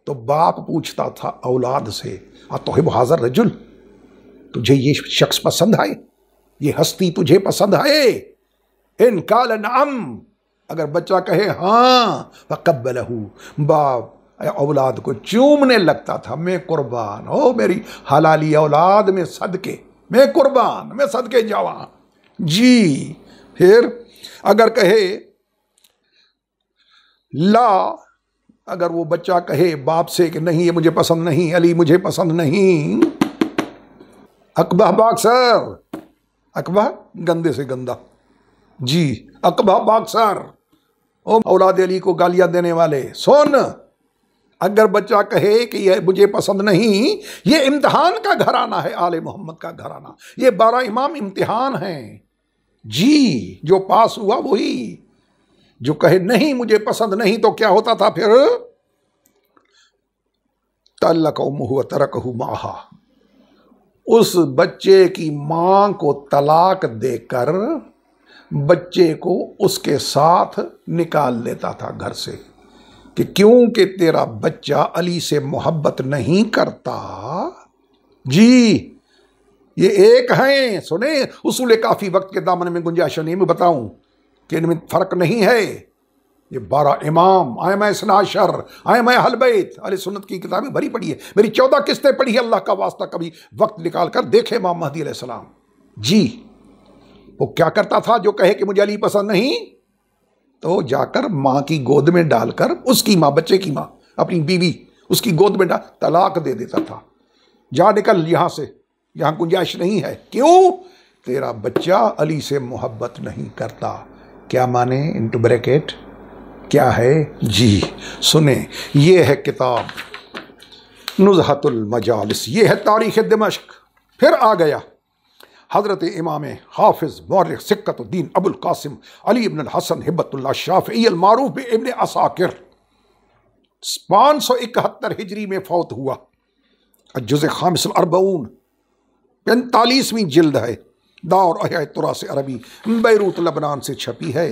तो बाप पूछता था औलाद से, अतुहिब्बु हाज़ा रजुल, तुझे ये शख्स पसंद आए, ये हस्ती तुझे पसंद आए? इन काल नअम, अगर बच्चा कहे हाँ, फ़क़ब्बलहू, बाप औलाद को चूमने लगता था। मैं कुर्बान हो मेरी हलाली औलाद में सदके, मैं कुर्बान, मैं सदके जावा। जी, फिर अगर कहे ला, अगर वो बच्चा कहे बाप से कि नहीं ये मुझे पसंद नहीं, अली मुझे पसंद नहीं, अकबह बाक्सर, अकबह गंदे से गंदा। जी, अकबह बाक्सर, ओ औलाद अली को गालियां देने वाले, सुन, अगर बच्चा कहे कि ये मुझे पसंद नहीं, ये इम्तिहान का घराना है, आले मोहम्मद का घराना, ये 12 इमाम इम्तिहान हैं। जी, जो पास हुआ वही। जो कहे नहीं मुझे पसंद नहीं, तो क्या होता था फिर? तल्लक़ उम्मुहु व तरकहु माहा, उस बच्चे की मां को तलाक देकर बच्चे को उसके साथ निकाल लेता था घर से, कि क्योंकि तेरा बच्चा अली से मोहब्बत नहीं करता। जी, ये एक हैं, सुने, उसूल काफ़ी वक्त के दामन में गुंजाइश नहीं, मैं बताऊं कि इनमें फ़र्क नहीं है। ये 12 इमाम, आइमा इस्ना अशर, आइमा अहल बैत, अहले सुन्नत की किताबें भरी पड़ी है, मेरी 14 किस्तें पढ़ी है। अल्लाह का वास्ता कभी वक्त निकाल कर देखे इमाम महदी अलैहिस्सलाम। जी, वो क्या करता था? जो कहे कि मुझे अली पसंद नहीं, तो जाकर माँ की गोद में डालकर, उसकी माँ, बच्चे की माँ, अपनी बीवी, उसकी गोद में डाल तलाक दे देता था। जा निकल यहाँ से, यहाँ गुंजाइश नहीं है। क्यों? तेरा बच्चा अली से मोहब्बत नहीं करता। क्या माने? इनटू ब्रैकेट क्या है? जी सुने, ये है किताब नुज़हतुल मजालिस, ये है तारीख़ दिमश्क। फिर आ गया हज़रत इमाम हाफिज़ मौर्रिख़ सिक्कतुद्दीन अबुल कासिम अली इब्न हसन हिब्बतुल्लाह शाफ़िई अल मारूफ़ बि इब्न असाकिर, 571 हिजरी में फौत हुआ। जुज़ खामिस अल अर्बऊन, 45वीं जिल्द है, दौर अहया तुरास अरबी, बैरूत लबनान से छपी है।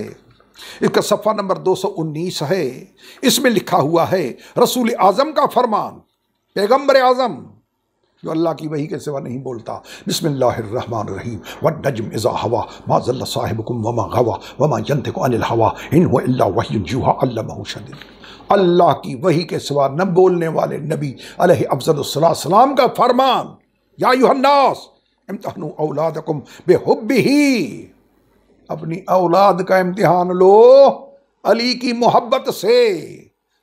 इसका सफ़ा नंबर 219 है। इसमें लिखा हुआ है रसूल आज़म का फरमान, पैगम्बर आज़म जो अल्लाह की वही के सिवा नहीं बोलता, बिस्मिल्लाहिर्रहमानिर्रहीम, वन्नज्म इज़ा हवा मा ज़ल्ल साहिबुकुम वमा गवा वमा यंतिकु अनिल हवा इन हुवा इल्ला वह्युन यूहा अल्लमहु शदीद। अल्लाह की वही के सिवा न बोलने वाले नबी अलैहि अफ़ज़लुस्सलातु वस्सलाम का फरमान, या अय्युहन्नास इम्तहनु औलादकुम बिहुब्बिही, अपनी औलाद का इम्तिहान लो अली की मोहब्बत से।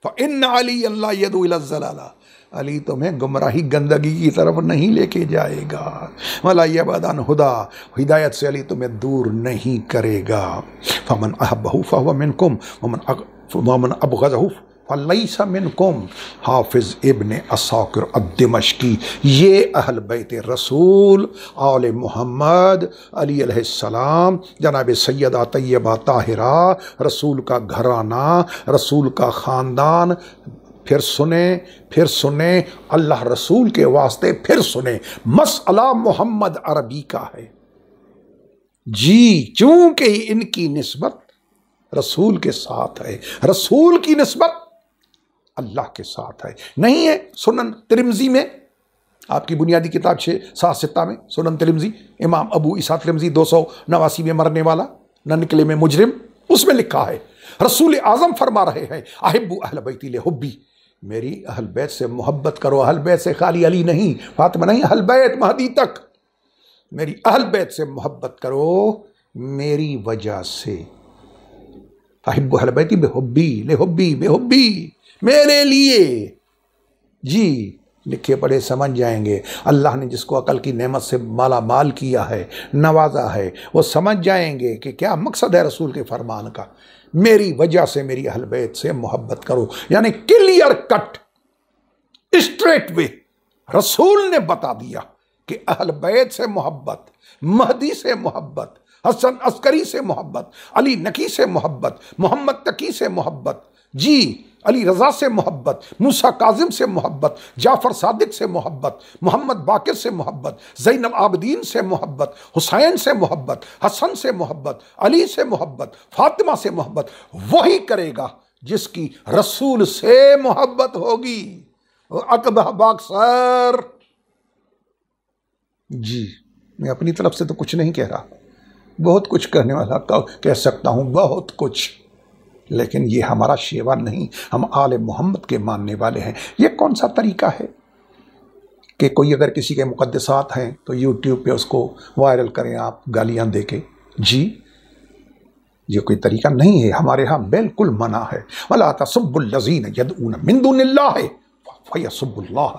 फ़इन्न अली ला यदउ इला ज़लाला, अली तुम्हें गुमराही गंदगी की तरफ नहीं लेके जाएगा। वला यबदन हुदा, हिदायत से अली तुम्हें दूर नहीं करेगा। फमन अहब्बहु फहुव मिनकुम वमन अबग़ज़हु फलैसा मिनकुम। हाफिज इब्ने असाकिर अद-दिमश्की, ये अहल बैत रसूल आले मोहम्मद अली अलैहिस्सलाम, जनाब सैयदा तैयबा ताहिरा, रसूल का घराना, रसूल का ख़ानदान, फिर सुने अल्लाह रसूल के वास्ते, फिर सुने मसला मोहम्मद अरबी का है जी, चूंकि इनकी निस्बत रसूल के साथ है, रसूल की निस्बत अल्लाह के साथ है। नहीं है सुनन तिरमिज़ी में, आपकी बुनियादी किताब 6-7 में सुनन तिरमिज़ी, इमाम अबू ईसा तिरमिज़ी 289 में मरने वाला, न निकले में मुजरिम, उसमें लिखा है रसूल आज़म फरमा रहे हैं अहिब्बु अहल बैती ले हुब्बी, मेरी अहल बैत से मोहब्बत करो। अहल बैत से खाली अली नहीं, फातिमा नहीं, अहल बैत महदी तक, मेरी अहल बैत से मोहब्बत करो मेरी वजह से। अहिब्बु अहल बैती बेहुब्बी ले हुब्बी बेहुब्बी, मेरे लिए जी। लिखे पढ़े समझ जाएंगे। अल्लाह ने जिसको अकल की नेमत से माला माल किया है, नवाजा है, वो समझ जाएंगे कि क्या मकसद है रसूल के फरमान का। मेरी वजह से मेरी अहल बैत से मोहब्बत करो, यानी क्लियर कट स्ट्रेट वे रसूल ने बता दिया कि अहल बैत से मोहब्बत, महदी से मोहब्बत, हसन अस्करी से मोहब्बत, अली नकी से मोहब्बत, मोहम्मद तकी से मोहब्बत जी, अली रज़ा से मोहब्बत, मूसा काजिम से मोहब्बत, जाफ़र सादिक से मोहब्बत, मोहम्मद बाकिर से मोहब्बत, ज़ैनल आबदीन से मोहब्बत, हुसैन से मोहब्बत, हसन से मोहब्बत, अली से मोहब्बत, फातिमा से मोहब्बत वही करेगा जिसकी रसूल से मोहब्बत होगी। अकबह बाक्सर जी, मैं अपनी तरफ से तो कुछ नहीं कह रहा, बहुत कुछ कहने वाला कह सकता हूँ, बहुत कुछ, लेकिन ये हमारा शेवा नहीं। हम आले मोहम्मद के मानने वाले हैं। ये कौन सा तरीका है कि कोई अगर किसी के मुक़द्दसात हैं तो यूट्यूब पे उसको वायरल करें आप गालियां देके जी, ये कोई तरीका नहीं है। हमारे यहाँ बिल्कुल मना है। वला तसुब्बुल लज़ीना यदऊन मिन दुनिल्लाह फयसुब्बुल्लाह,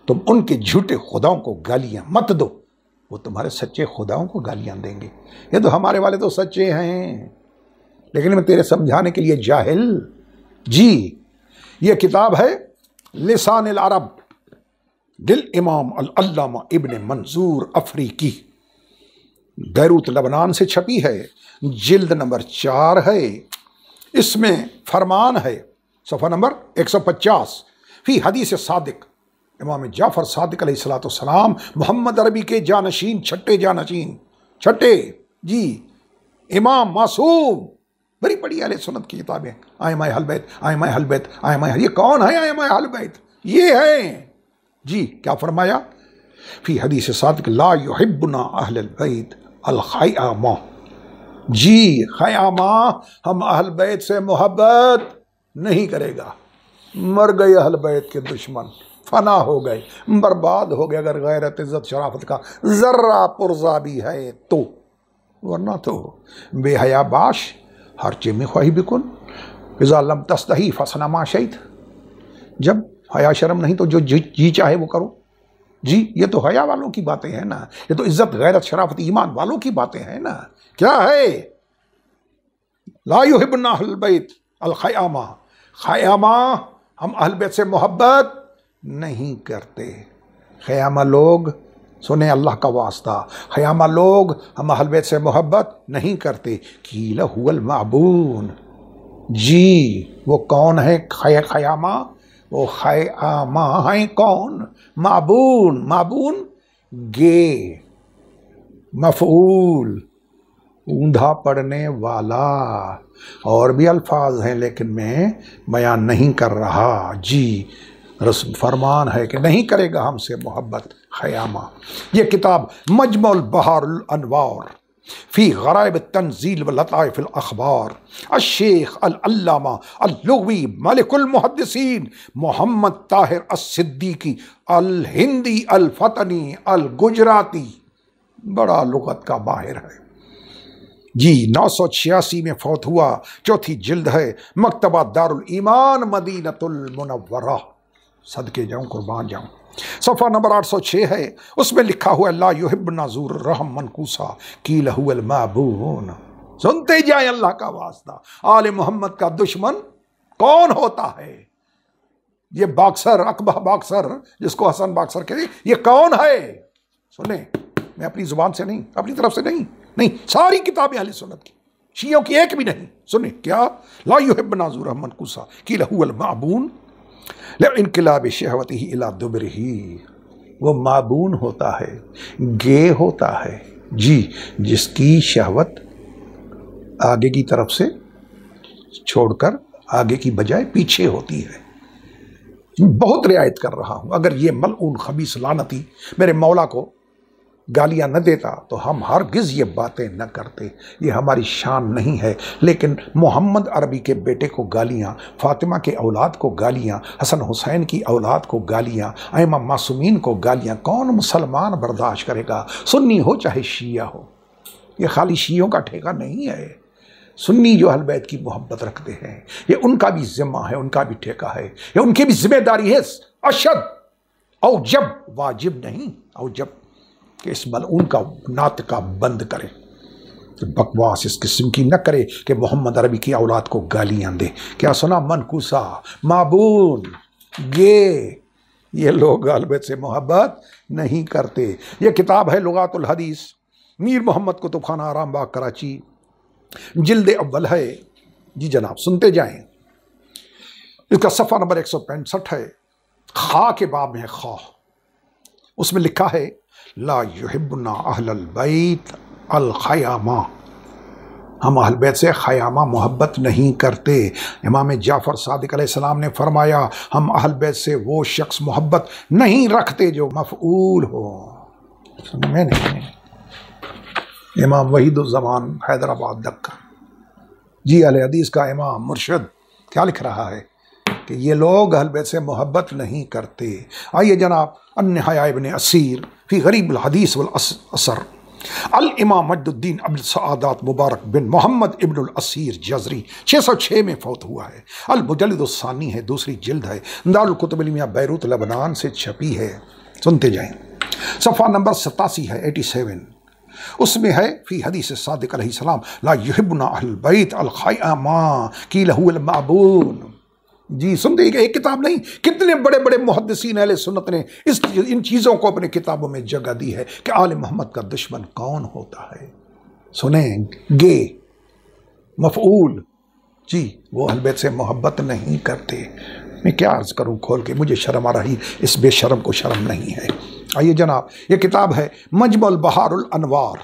तुम उनके झूठे खुदाओं को गालियां मत दो, वो तुम्हारे सच्चे खुदाओं को गालियां देंगे। ये तो हमारे वाले तो सच्चे हैं, लेकिन मैं तेरे समझाने के लिए जाहिल जी। ये किताब है लिसान अल अरब दिल इमाम अल अल्लामा इब्ने मंजूर अफ्रीकी, बैरूत लबनान से छपी है, जिल्द नंबर 4 है। इसमें फरमान है सफ़ा नंबर 150, फी हदीस सादिक, इमाम जाफ़र सादिक अलैहिस्सलाम मोहम्मद अरबी के जानशीन, छठे जी, इमाम मासूम, बड़ी बड़ी अहले सुन्नत की किताबें, आइमा अहल बैत, आइमा अहल बैत, आइमा, ये कौन है आइमा अहल बैत? ये है जी। क्या फरमाया? फी हदीस सादिक ला युहिब्बुना अहलल बैत अल खयामा, जी खयामा हम अहल बैत से मोहब्बत नहीं करेगा। मर गए अहल बैत के दुश्मन, फना हो गए, बर्बाद हो गए अगर गैरत इज्जत शराफत का जर्रा पुर्जा भी है तो, वरना तो बेहया बाश हर चे में ख्वाही बिकुन इज़ा लम तस्तही फसना माशैत, जब हया शर्म नहीं तो जो जी चाहे वो करो जी। ये तो हया वालों की बातें हैं ना, ये तो इज्जत गैरत शराफत ईमान वालों की बातें हैं ना। क्या है? ला युहिब्बुना अहल बैत अल खयामा, खयामा हम अहल बैत से मोहब्बत नहीं करते। खयामा लोग, सुने अल्लाह का वास्ता, खयामा लोग हम अहल बैत से मोहब्बत नहीं करते। कीला हुवल माबून, जी वो कौन है खयामा? वो खयामा है कौन? माबून, माबून गे, मफऊल ऊंधा पड़ने वाला, और भी अल्फाज हैं लेकिन मैं बयान नहीं कर रहा जी। रस्म फरमान है कि नहीं करेगा हमसे मोहब्बत खयामा। ये किताब मजमुल बहारुल अनवार फी गराइब तंजील व लताइफिल अखबार अश-शेख अल अल्लामा अल लुग़वी मलिकुल मुहद्दिसीन मोहम्मद ताहिर अस-सिद्दीकी अल हिंदी अल फतनी अल गुजराती, बड़ा लुगत का माहिर है जी। 986 में फौत हुआ, चौथी जिल्द है, मकतबा दारुल ईमान मदीनतुल मुनव्वरा, सदके जाऊं, कुर्बान जाऊं। सफ़ा नंबर 806 है, उसमें लिखा हुआ ला युहिब्बु नाज़ुर रहम मनकूसा की लहुल माबून। सुनते जाए अल्लाह का वास्ता, आले मोहम्मद का दुश्मन कौन होता है? ये बॉक्सर, अकबह बॉक्सर जिसको हसन बॉक्सर कहते, ये कौन है? सुने, मैं अपनी जुबान से नहीं, अपनी तरफ से नहीं, सारी किताबें अहले सुन्नत की, शियों की एक भी नहीं। सुने क्या? ला युहिब्बु नाज़ुर रहम मनकूसा की लहुल माबून इनकिलाब शहवती इला दुबरही। वो माबून होता है, गे होता है जी, जिसकी शहवत आगे की तरफ से छोड़कर आगे की बजाय पीछे होती है। बहुत रियायत कर रहा हूं, अगर ये मलऊन खबीस लानती मेरे मौला को गालियां न देता तो हम हरगिज़ ये बातें न करते। ये हमारी शान नहीं है, लेकिन मोहम्मद अरबी के बेटे को गालियां, फातिमा के औलाद को गालियां, हसन हुसैन की औलाद को गालियां, अइमा मासूमीन को गालियां कौन मुसलमान बर्दाश्त करेगा? सुन्नी हो चाहे शिया हो, ये खाली शियों का ठेका नहीं है। सुन्नी जो अहले बैत की मोहब्बत रखते हैं, ये उनका भी जिम्मा है, उनका भी ठेका है, ये उनकी भी जिम्मेदारी है। अशद औ जब, वाजिब नहीं, औ जब कि इस मलऊन का नातका बंद करे, बकवास इस किस्म की न करे कि मोहम्मद अरबी की औलाद को गालियां दे। क्या सुना? मनकूसा, माबून, गे, ये लोग अहले बैत से मोहब्बत नहीं करते। ये किताब है लुगातुल हदीस, मीर मोहम्मद कुतुब खाना आरामबाग कराची, जिल्द अव्वल है जी जनाब, सुनते जाएं। इसका सफ़ा नंबर 165 है, खा के बाब में है, खा, उसमें लिखा है ला युहिब्बुना अहलल बैत अल खयामा। हम अहल बैत से खयामा मोहब्बत नहीं करते। इमाम जाफ़र सादिक अलैहिस्सलाम ने फरमाया हम अहल बैत से वो शख्स मोहब्बत नहीं रखते जो मफ़ऊल हो। में नहीं, इमाम वहीदुज़्ज़मान हैदराबाद दक्का जी अहले हदीस का इमाम मुर्शिद क्या लिख रहा है कि ये लोग अहल बैत से मोहब्बत नहीं करते। आइए जनाब, अन्निहाया इब्न असीर फी गरीब अल हदीस वल असर, अल इमाम मजदुद्दीन अब्दुल सआदात मुबारक बिन मोहम्मद इब्न अल असीर जज़री 606 में फौत हुआ है। अल मुजल्लिद सानी है, दूसरी जिल्द है, दारुल कुतुब इल्मिया बैरूत लबनान से छपी है। सुनते जाएं। सफ़ा नंबर 87 है, 87, उसमें है फी हदीस सादिक अलैहिस्सलाम ला युहिब्बुना अहल बैत अल खयामा की लहुल माबून। जी सुनते, एक किताब नहीं, कितने बड़े बड़े मुहद्दिसीन अहले सुन्नत ने इन चीज़ों को अपने किताबों में जगह दी है कि आले मोहम्मद का दुश्मन कौन होता है। सुने, गे, मफ़ऊल जी, वो अहले बैत से मोहब्बत नहीं करते। मैं क्या अर्ज़ करूँ खोल के, मुझे शर्म आ रही, इस बेशरम को शर्म नहीं है। आइए जनाब, ये किताब है मजमुल बहारुल अनवार,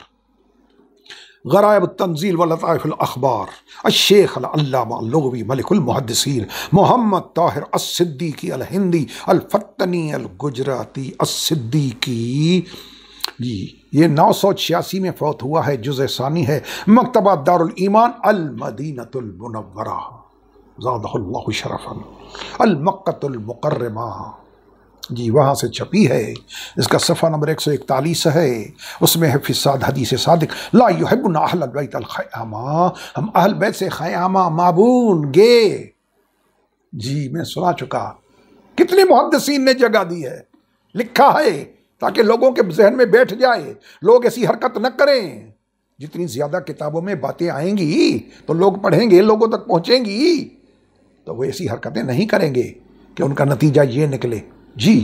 गराइब तंजील व लताइफुल अखबार, अश-शेख अल-अल्लामा लुग़वी मलिकुल मुहद्दिसीन मोहम्मद ताहिर अस-सिद्दीकी अल-हिंदी अल-फत्तनी अल-गुजराती अस-सिद्दीकी जी, ये 986 में फौत हुआ है। जुज़ सानी है, मकतबा दारुल ईमान अल-मदीनतुल मुनव्वरा ज़ादहुल्लाहु शरफ़न अल-मक्कतुल मुकर्रमा जी, वहाँ से छपी है। इसका सफ़ा नंबर 141 है, उसमें है फिसाद हदीस सादिक ला युहिब्बुना अहलल बैत अल खयामा। हम अहल बैत से खयामा, माबून, गे जी मैं सुना चुका। कितने मुहद्दिसीन ने जगह दी है, लिखा है ताकि लोगों के जहन में बैठ जाए, लोग ऐसी हरकत न करें। जितनी ज़्यादा किताबों में बातें आएंगी तो लोग पढ़ेंगे, लोगों तक पहुँचेंगी, तो वो ऐसी हरकतें नहीं करेंगे कि उनका नतीजा ये निकले जी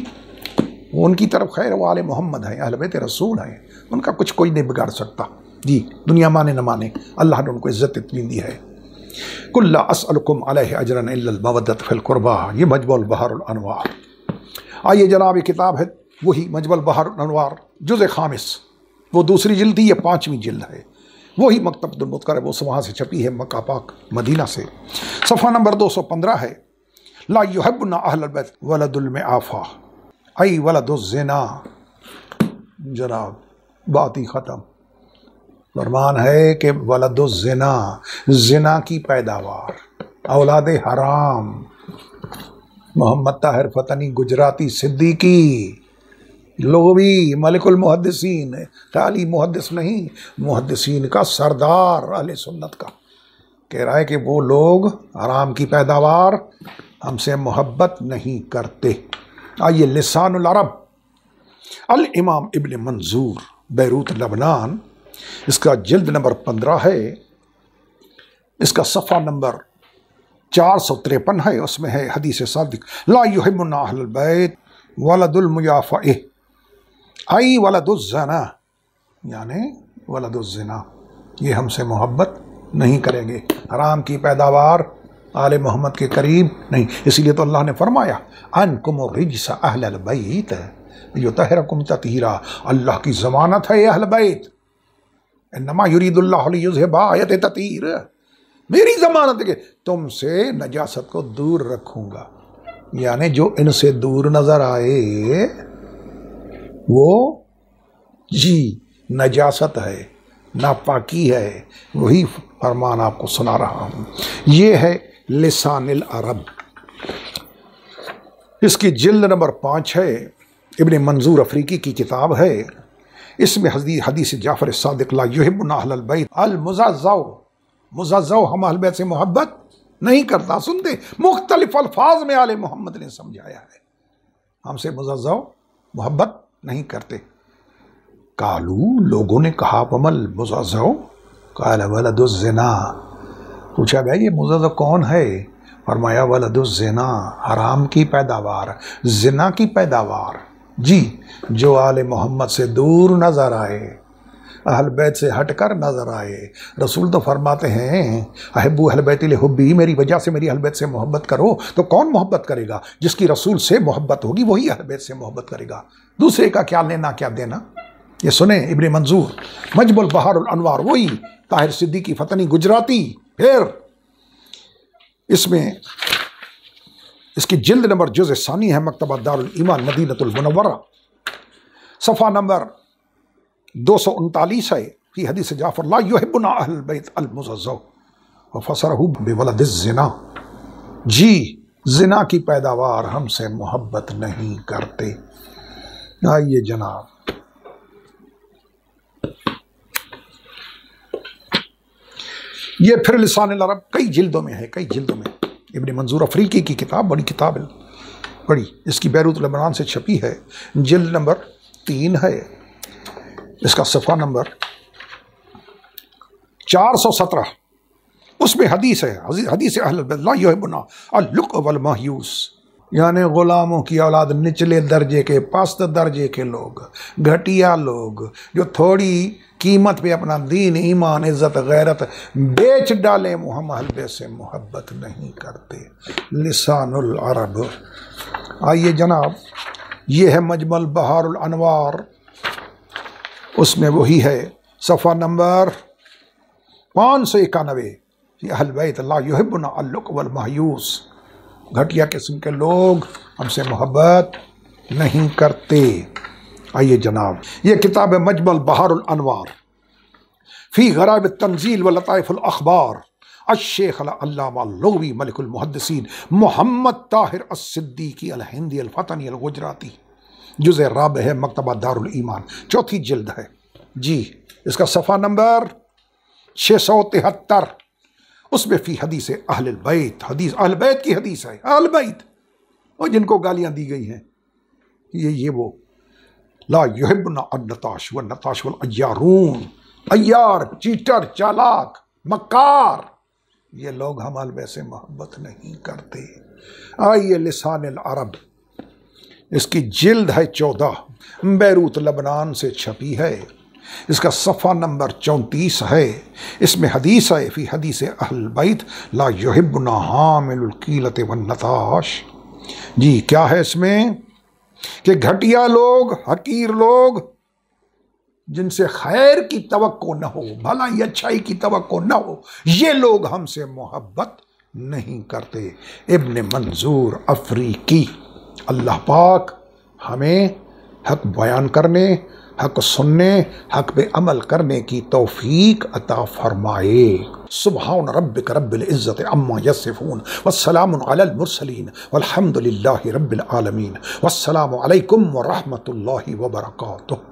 वो उनकी तरफ खैर, वो आले मोहम्मद हैं, अहले बैत रसूल हैं, उनका कुछ कोई नहीं बिगाड़ सकता जी, दुनिया माने न माने, अल्लाह ने उनको इज़्ज़त इतनी दी है। कुल्ला अस्अलुकुम अलैहि अजरन इल्लल मवद्दत फिल कुर्बा, ये मजमुल बहारुल अनवार। आइए जनाब, ये किताब है वही मजमुल बहारुल अनवार, जुज़ खामिस, वो दूसरी जिल्द थी, ये 5वीं जिल्द है, वही मकतबुल मुतक़रब, वो वहाँ से छपी है, मक्का पाक मदीना से। सफ़ा नंबर 215 है, ला युहिब्बुना अहलल बैत वलदुल मुआफ़ा आई वलदुज़ ज़िना। जनाब बात ही ख़त्म। फरमान है कि वलदुज़ ज़िना, ज़िना की पैदावार, औलाद हराम। मोहम्मद ताहिर फतनी गुजराती सिद्दीकी लुग़वी मलिकुल मुहद्दिसीन, खाली मुहद्दिस नहीं, मुहद्दिसीन का सरदार अहले सुन्नत का, कह रहा है कि वो लोग हराम की पैदावार हमसे मोहब्बत नहीं करते। आइए लिसानुल अरब, अल इमाम इब्न मंजूर, बैरूत लबनान, इसका जिल्द नंबर 15 है, इसका सफ़ा नंबर 453 है। उसमें है हदीस सादिक, ला युहिब्बुना अहलुल बैत वलदुल मुयाफ़ा आई वलदुज़ ज़ना, यानी वलदुज़ ज़िना, ये हमसे मोहब्बत नहीं करेंगे, हराम की पैदावार आले मोहम्मद के करीब नहीं। इसीलिए तो अल्लाह ने फरमाया अनकुम रिज्स अहलल बैत युतहिरकुम तत्हीरा, अल्लाह की ज़मानत है अहल बैत, इन्नमा युरीदुल्लाहु लियुज़हिबा आयत तत्हीर, मेरी ज़मानत है कि तुमसे नजासत को दूर रखूँगा। यानी जो इनसे दूर नज़र आए वो जी नजासत है, नापाकी है, वही फरमान आपको सुना रहा हूँ। ये है लिसानिल अरब, इसकी जिल्द नंबर 5 है, इब्न मंजूर अफ्रीकी की किताब है। इसमें हदीस जाफर सादिक, ला युहिब्बुना अहलल बैत अल मुज़ज़्ज़व, मुज़ज़्ज़व हम अहल बैत से मोहब्बत नहीं करता। सुनते मुख्तलिफ अल्फाज में आले मोहम्मद ने समझाया है, हमसे मुज़ज़्ज़व मोहब्बत नहीं करते। कालू, लोगों ने कहा, वमल मुज़ज़्ज़व, काल वलदुज़ ज़िना, पूछा गया ये मुज़ज़्ज़व कौन है? फरमाया वलदुज़ ज़िना, हराम की पैदावार, ज़िना की पैदावार। जी, जो आले मोहम्मद से दूर नज़र आए, अहल बैत से हटकर नज़र आए। रसूल तो फरमाते हैं अहब्बू अहल बैति लिहुब्बी, मेरी वजह से मेरी अहल बैत से मोहब्बत करो। तो कौन मोहब्बत करेगा? जिसकी रसूल से मोहब्बत होगी वही अहल बैत से मोहब्बत करेगा, दूसरे का क्या लेना क्या देना। ये सुने इब्न मंजूर, मजमुल बहारुल अनवार, वही ताहिर सिद्दीकी फतनी गुजराती। फिर इसमें इसकी जिल्द नंबर जुज़ सानी है, मकतबा दारुल ईमान मदीनतुल मुनव्वरा, सफ़ा नंबर 239 है। फी हदीस जाफर, ला युहिब्बुना अहलुल बैत अल मुज़ज़्ज़व व फसरहु बिवलदिज़ ज़िना, जी ज़िना की पैदावार हमसे मोहब्बत नहीं करते। आइए जनाब, ये फिर लिसानुल अरब कई जिल्दों में है, कई जिल्दों में। इब्न मंजूर अफ्रीकी की किताब, बड़ी किताब है, बड़ी, इसकी बैरूत लबनान से छपी है, जिल्द नंबर 3 है, इसका सफ़ा नंबर 417। उसमें हदीस है, हदीस अहल बैत ला युहिब्बुना अल-लुक वल महयूस, यानी ग़ुलामों की औलाद, निचले दर्जे के, पस्त दर्जे के लोग, घटिया लोग, जो थोड़ी कीमत पे अपना दीन, ईमान, इज़्ज़त, गैरत बेच डालें, हम अहल बैत से मोहब्बत नहीं करते। लिसानुल अरब। आइए जनाब, ये है मजमुल बहारुल अनवार, उसमें वही है, सफ़ा नंबर 591, अहल बैत ला युहिब्बुना अल-लुक वल महयूस, घटिया किस्म के लोग हमसे मोहब्बत नहीं करते। आइए जनाब, ये किताब है मजमुल बहारुल अनवार फ़ी ग़राइब तंज़ील व लताइफ़ुल अख़बार, अश-शेख़ अल-अल्लामा लुग़वी मलिकुल मुहद्दिसीन मोहम्मद ताहिर अस-सिद्दीकी अल-हिंदी अल-फ़तनी अल-गुजराती, जुज़े राबे है, मकतबा दारुल ईमान, 4थी जिल्द है। जी, इसका सफ़ा नंबर 673, उसमें फ़ी हदीस अहल बैत, हदीस अहल बैत की हदीस है, अहल बैत और जिनको गालियाँ दी गई हैं, ये वो, ला युहिब्बुना अन-नताश व नताश वल अय्यारून, अय्यार, चीटर, चालाक, मक्कार, ये लोग हम अहल बैत से मोहब्बत नहीं करते। आइए लिसानुल अरब, इसकी जिल्द है 14, बैरूत लबनान से छपी है, इसका सफ़ा नंबर 34 है। इसमें हदीस है, फ़ी हदीस अहल बैत ला युहिब्बुना हामिलुल कीलत वन नताश। जी, क्या है इसमें कि घटिया लोग, हकीर लोग, जिनसे खैर की तवक्को न हो, भलाई अच्छाई की तवक्को न हो, ये लोग हमसे मोहब्बत नहीं करते। इब्न मंजूर अफ्रीकी। अल्लाह पाक हमें हक बयान करने, हक सुनने, हक पे अमल करने की तौफीक अता फरमाए। सुब्हान रब्बिक रब्बिल इज़्ज़ति अम्मा यसिफून वस्सलामुन अलल मुरसलीन वल्हम्दुलिल्लाहि रब्बिल आलमीन वस्सलामु अलैकुम व रहमतुल्लाहि व बरकातुहू।